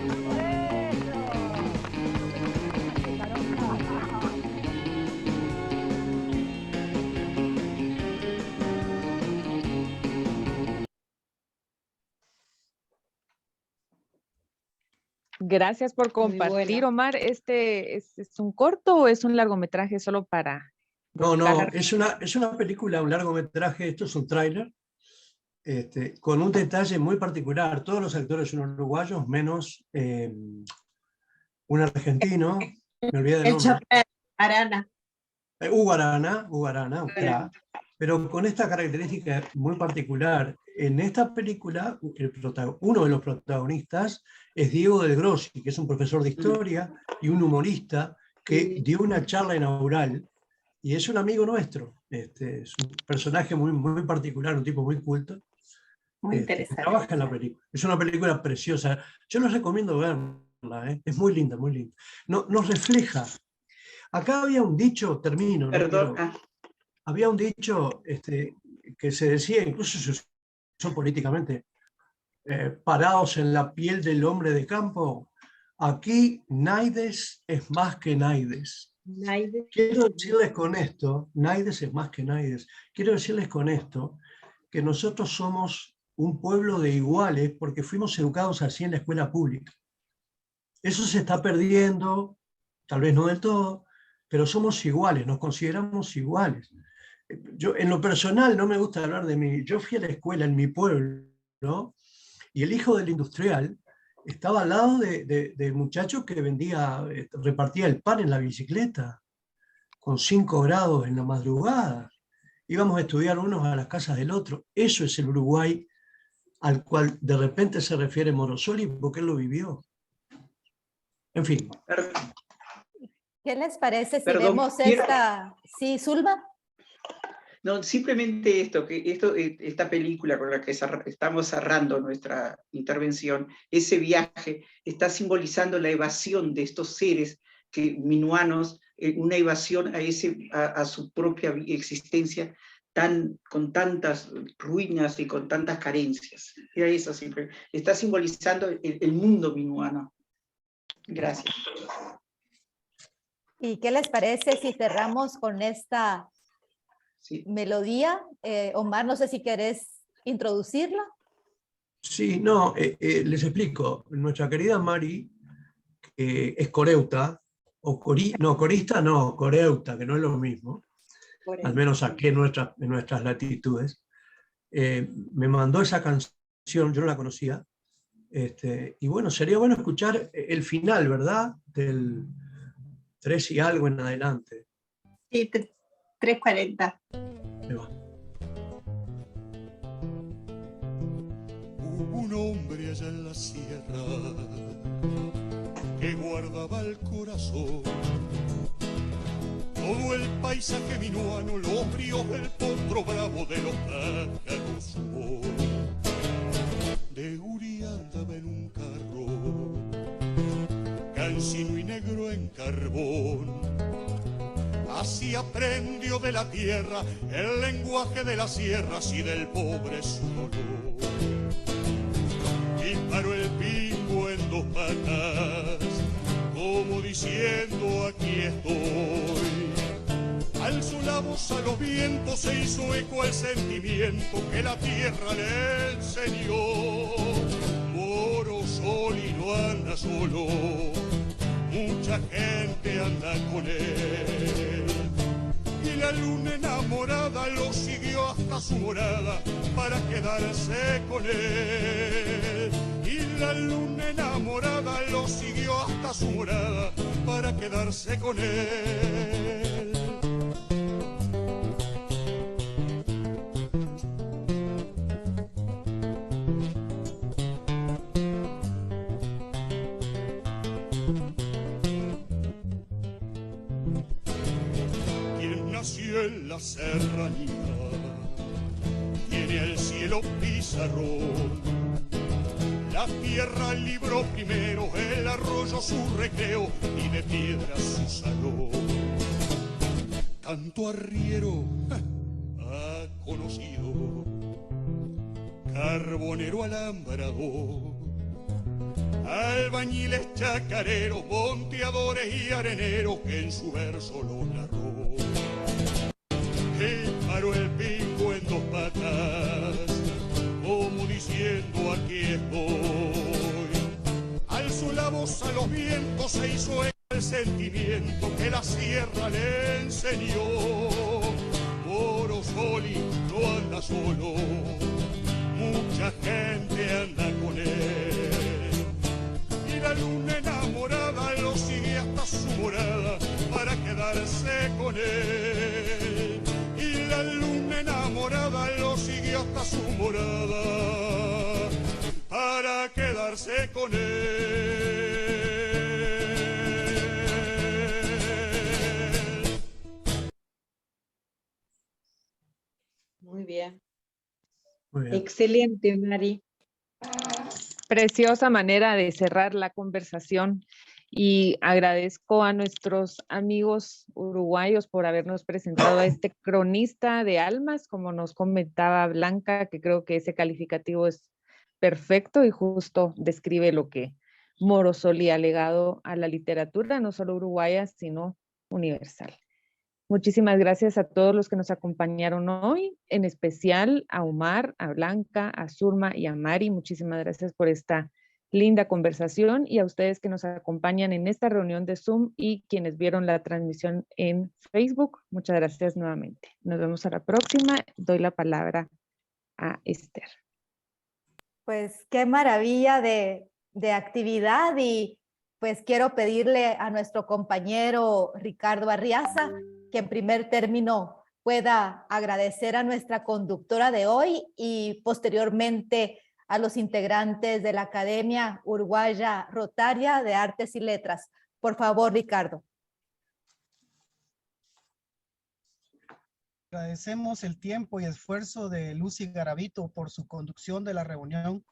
Gracias por compartir, Omar. ¿Este es un corto o es un largometraje solo para...? No, es una película, un largometraje, esto es un tráiler, con un detalle muy particular. Todos los actores son uruguayos, menos un argentino, me olvidé del nombre. Arana. Hugo Arana, un crack, pero con esta característica muy particular. En esta película, uno de los protagonistas es Diego Del Grossi, que es un profesor de historia y un humorista que dio una charla inaugural, y es un amigo nuestro. Es un personaje muy, muy particular, un tipo muy culto. Muy interesante. Trabaja en la película. Es una película preciosa. Yo les recomiendo verla, es muy linda, muy linda. No, nos refleja. Acá había un dicho, termino. Perdón. Había un dicho que se decía, incluso se usó políticamente, parados en la piel del hombre de campo. Aquí Naides es más que Naides. Quiero decirles con esto, Naides es más que Naides. Quiero decirles con esto que nosotros somos un pueblo de iguales porque fuimos educados así en la escuela pública. Eso se está perdiendo, tal vez no del todo, pero somos iguales, nos consideramos iguales. Yo, en lo personal, no me gusta hablar de mí. Yo fui a la escuela en mi pueblo, ¿no? Y el hijo del industrial estaba al lado del muchacho que repartía el pan en la bicicleta, con 5 grados en la madrugada. Íbamos a estudiar unos a las casas del otro. Eso es el Uruguay al cual de repente se refiere Morosoli, porque él lo vivió. En fin. ¿Qué les parece si vemos esta? Sí, Zulma. No, simplemente esta película con la que estamos cerrando nuestra intervención, ese viaje, está simbolizando la evasión de estos seres minuanos, una evasión a su propia existencia con tantas ruinas y con tantas carencias. Era eso siempre. Está simbolizando el mundo minuano. Gracias. ¿Y qué les parece si cerramos con esta melodía? Omar, no sé si querés introducirla. Sí, no, les explico. Nuestra querida Mari es coreuta, corista no, coreuta, que no es lo mismo, al menos aquí en nuestras latitudes. Me mandó esa canción, yo no la conocía, y bueno, sería bueno escuchar el final, ¿verdad? Del 3 y algo en adelante. Sí, 3:40. Hubo un hombre allá en la sierra que que guardaba el corazón. Todo el paisaje minuano, los bríos del potro bravo de los pájaros. De Uri andaba en un carro, cansino y negro en carbón. Así aprendió de la tierra el lenguaje de las sierras y del pobre su dolor. Y paró el pingo en dos patas, como diciendo aquí estoy. Alzó la voz a los vientos, se hizo eco al sentimiento que la tierra le enseñó. Morosoli no anda solo, mucha gente anda con él. Y la luna enamorada lo siguió hasta su morada para quedarse con él. Y la luna enamorada lo siguió hasta su morada para quedarse con él. Nació en la serranía, tiene el cielo pizarrón, la tierra libró primero, el arroyo su recreo y de piedra su salón. Tanto arriero ha conocido, carbonero alambrador, albañiles chacareros, monteadores y areneros que en su verso lo narró. Y paró el pingo en dos patas, como diciendo aquí estoy. Alzó la voz a los vientos, se hizo el sentimiento que la sierra le enseñó. Morosoli no anda solo, mucha gente anda con él. Y la luna enamorada lo sigue hasta su morada para quedarse con él. Y la luna enamorada lo siguió hasta su morada para quedarse con él. Muy bien. Muy bien. Excelente, Mari. Preciosa manera de cerrar la conversación y agradezco a nuestros amigos uruguayos por habernos presentado a este cronista de almas, como nos comentaba Blanca, que creo que ese calificativo es perfecto y justo describe lo que Morosoli ha legado a la literatura, no solo uruguaya, sino universal. Muchísimas gracias a todos los que nos acompañaron hoy, en especial a Omar, a Blanca, a Zulma y a Mari. Muchísimas gracias por esta linda conversación y a ustedes que nos acompañan en esta reunión de Zoom y quienes vieron la transmisión en Facebook. Muchas gracias nuevamente. Nos vemos a la próxima. Doy la palabra a Esther. Pues qué maravilla de actividad y pues quiero pedirle a nuestro compañero Ricardo Arriaza que en primer término pueda agradecer a nuestra conductora de hoy y posteriormente a los integrantes de la Academia Uruguaya Rotaria de Artes y Letras. Por favor, Ricardo. Agradecemos el tiempo y esfuerzo de Lucy Garavito por su conducción de la reunión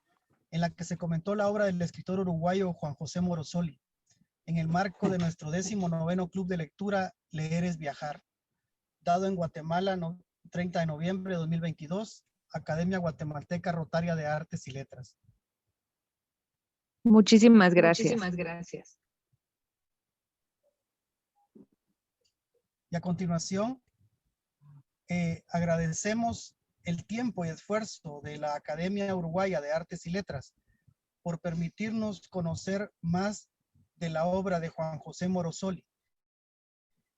en la que se comentó la obra del escritor uruguayo Juan José Morosoli, en el marco de nuestro 19º Club de Lectura Leer es Viajar, dado en Guatemala 30 de noviembre de 2022, Academia Guatemalteca Rotaria de Artes y Letras. Muchísimas gracias. Muchísimas gracias. Y a continuación, agradecemos el tiempo y esfuerzo de la Academia Uruguaya de Artes y Letras por permitirnos conocer más de la obra de Juan José Morosoli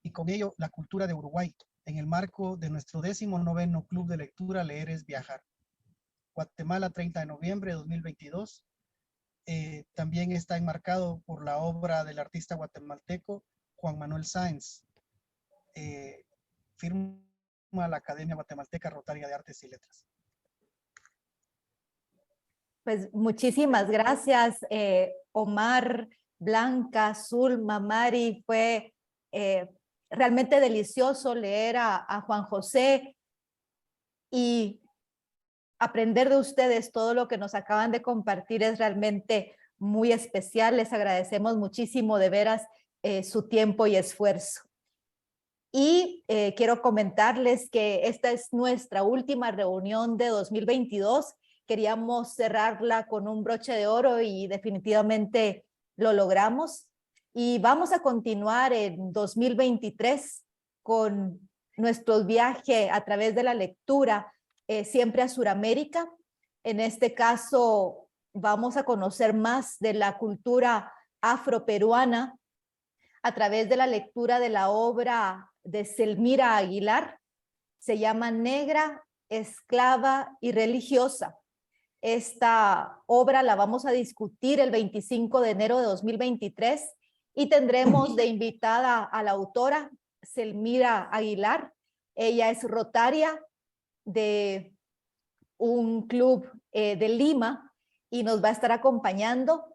y con ello la cultura de Uruguay en el marco de nuestro 19º Club de Lectura Leer es Viajar. Guatemala, 30 de noviembre de 2022. También está enmarcado por la obra del artista guatemalteco Juan Manuel Sáenz. Firma la Academia Guatemalteca Rotaria de Artes y Letras. Pues muchísimas gracias, Omar, Blanca, Zulma, Mari, fue realmente delicioso leer a Juan José y aprender de ustedes. Todo lo que nos acaban de compartir es realmente muy especial. Les agradecemos muchísimo de veras su tiempo y esfuerzo. Y quiero comentarles que esta es nuestra última reunión de 2022. Queríamos cerrarla con un broche de oro y definitivamente lo logramos. Y vamos a continuar en 2023 con nuestro viaje a través de la lectura, siempre a Sudamérica. En este caso, vamos a conocer más de la cultura afroperuana a través de la lectura de la obra de Selmira Aguilar. Se llama Negra, Esclava y Religiosa. Esta obra la vamos a discutir el 25 de enero de 2023 y tendremos de invitada a la autora Selmira Aguilar. Ella es rotaria de un club de Lima y nos va a estar acompañando.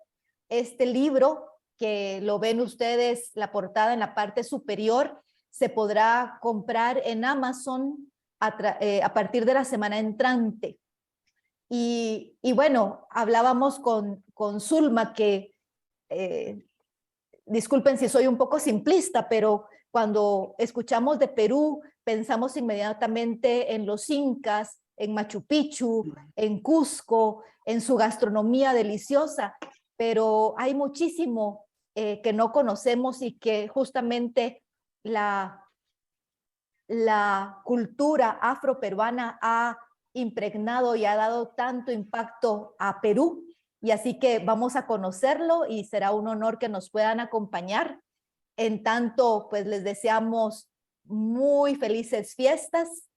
Este libro, que lo ven ustedes, la portada en la parte superior, se podrá comprar en Amazon a partir de la semana entrante. Y bueno, hablábamos con Zulma que, disculpen si soy un poco simplista, pero cuando escuchamos de Perú, pensamos inmediatamente en los incas, en Machu Picchu, en Cusco, en su gastronomía deliciosa, pero hay muchísimo que no conocemos y que justamente la cultura afroperuana ha impregnado y ha dado tanto impacto a Perú, y así que vamos a conocerlo y será un honor que nos puedan acompañar. En tanto, pues les deseamos muy felices fiestas,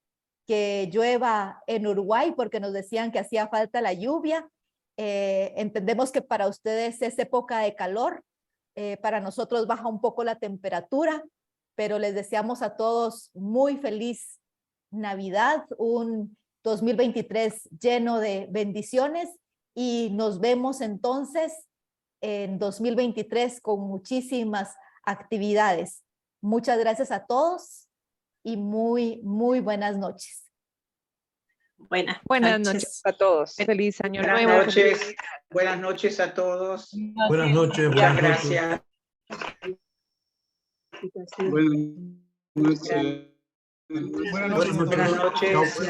que llueva en Uruguay porque nos decían que hacía falta la lluvia. Entendemos que para ustedes es época de calor, para nosotros baja un poco la temperatura, pero les deseamos a todos muy feliz Navidad, un 2023 lleno de bendiciones, y nos vemos entonces en 2023 con muchísimas actividades. Muchas gracias a todos y muy buenas noches. Buenas noches a todos. Feliz año nuevo. Buenas noches a todos. Buenas noches. Muchas gracias. Buenas noches. Buenas noches.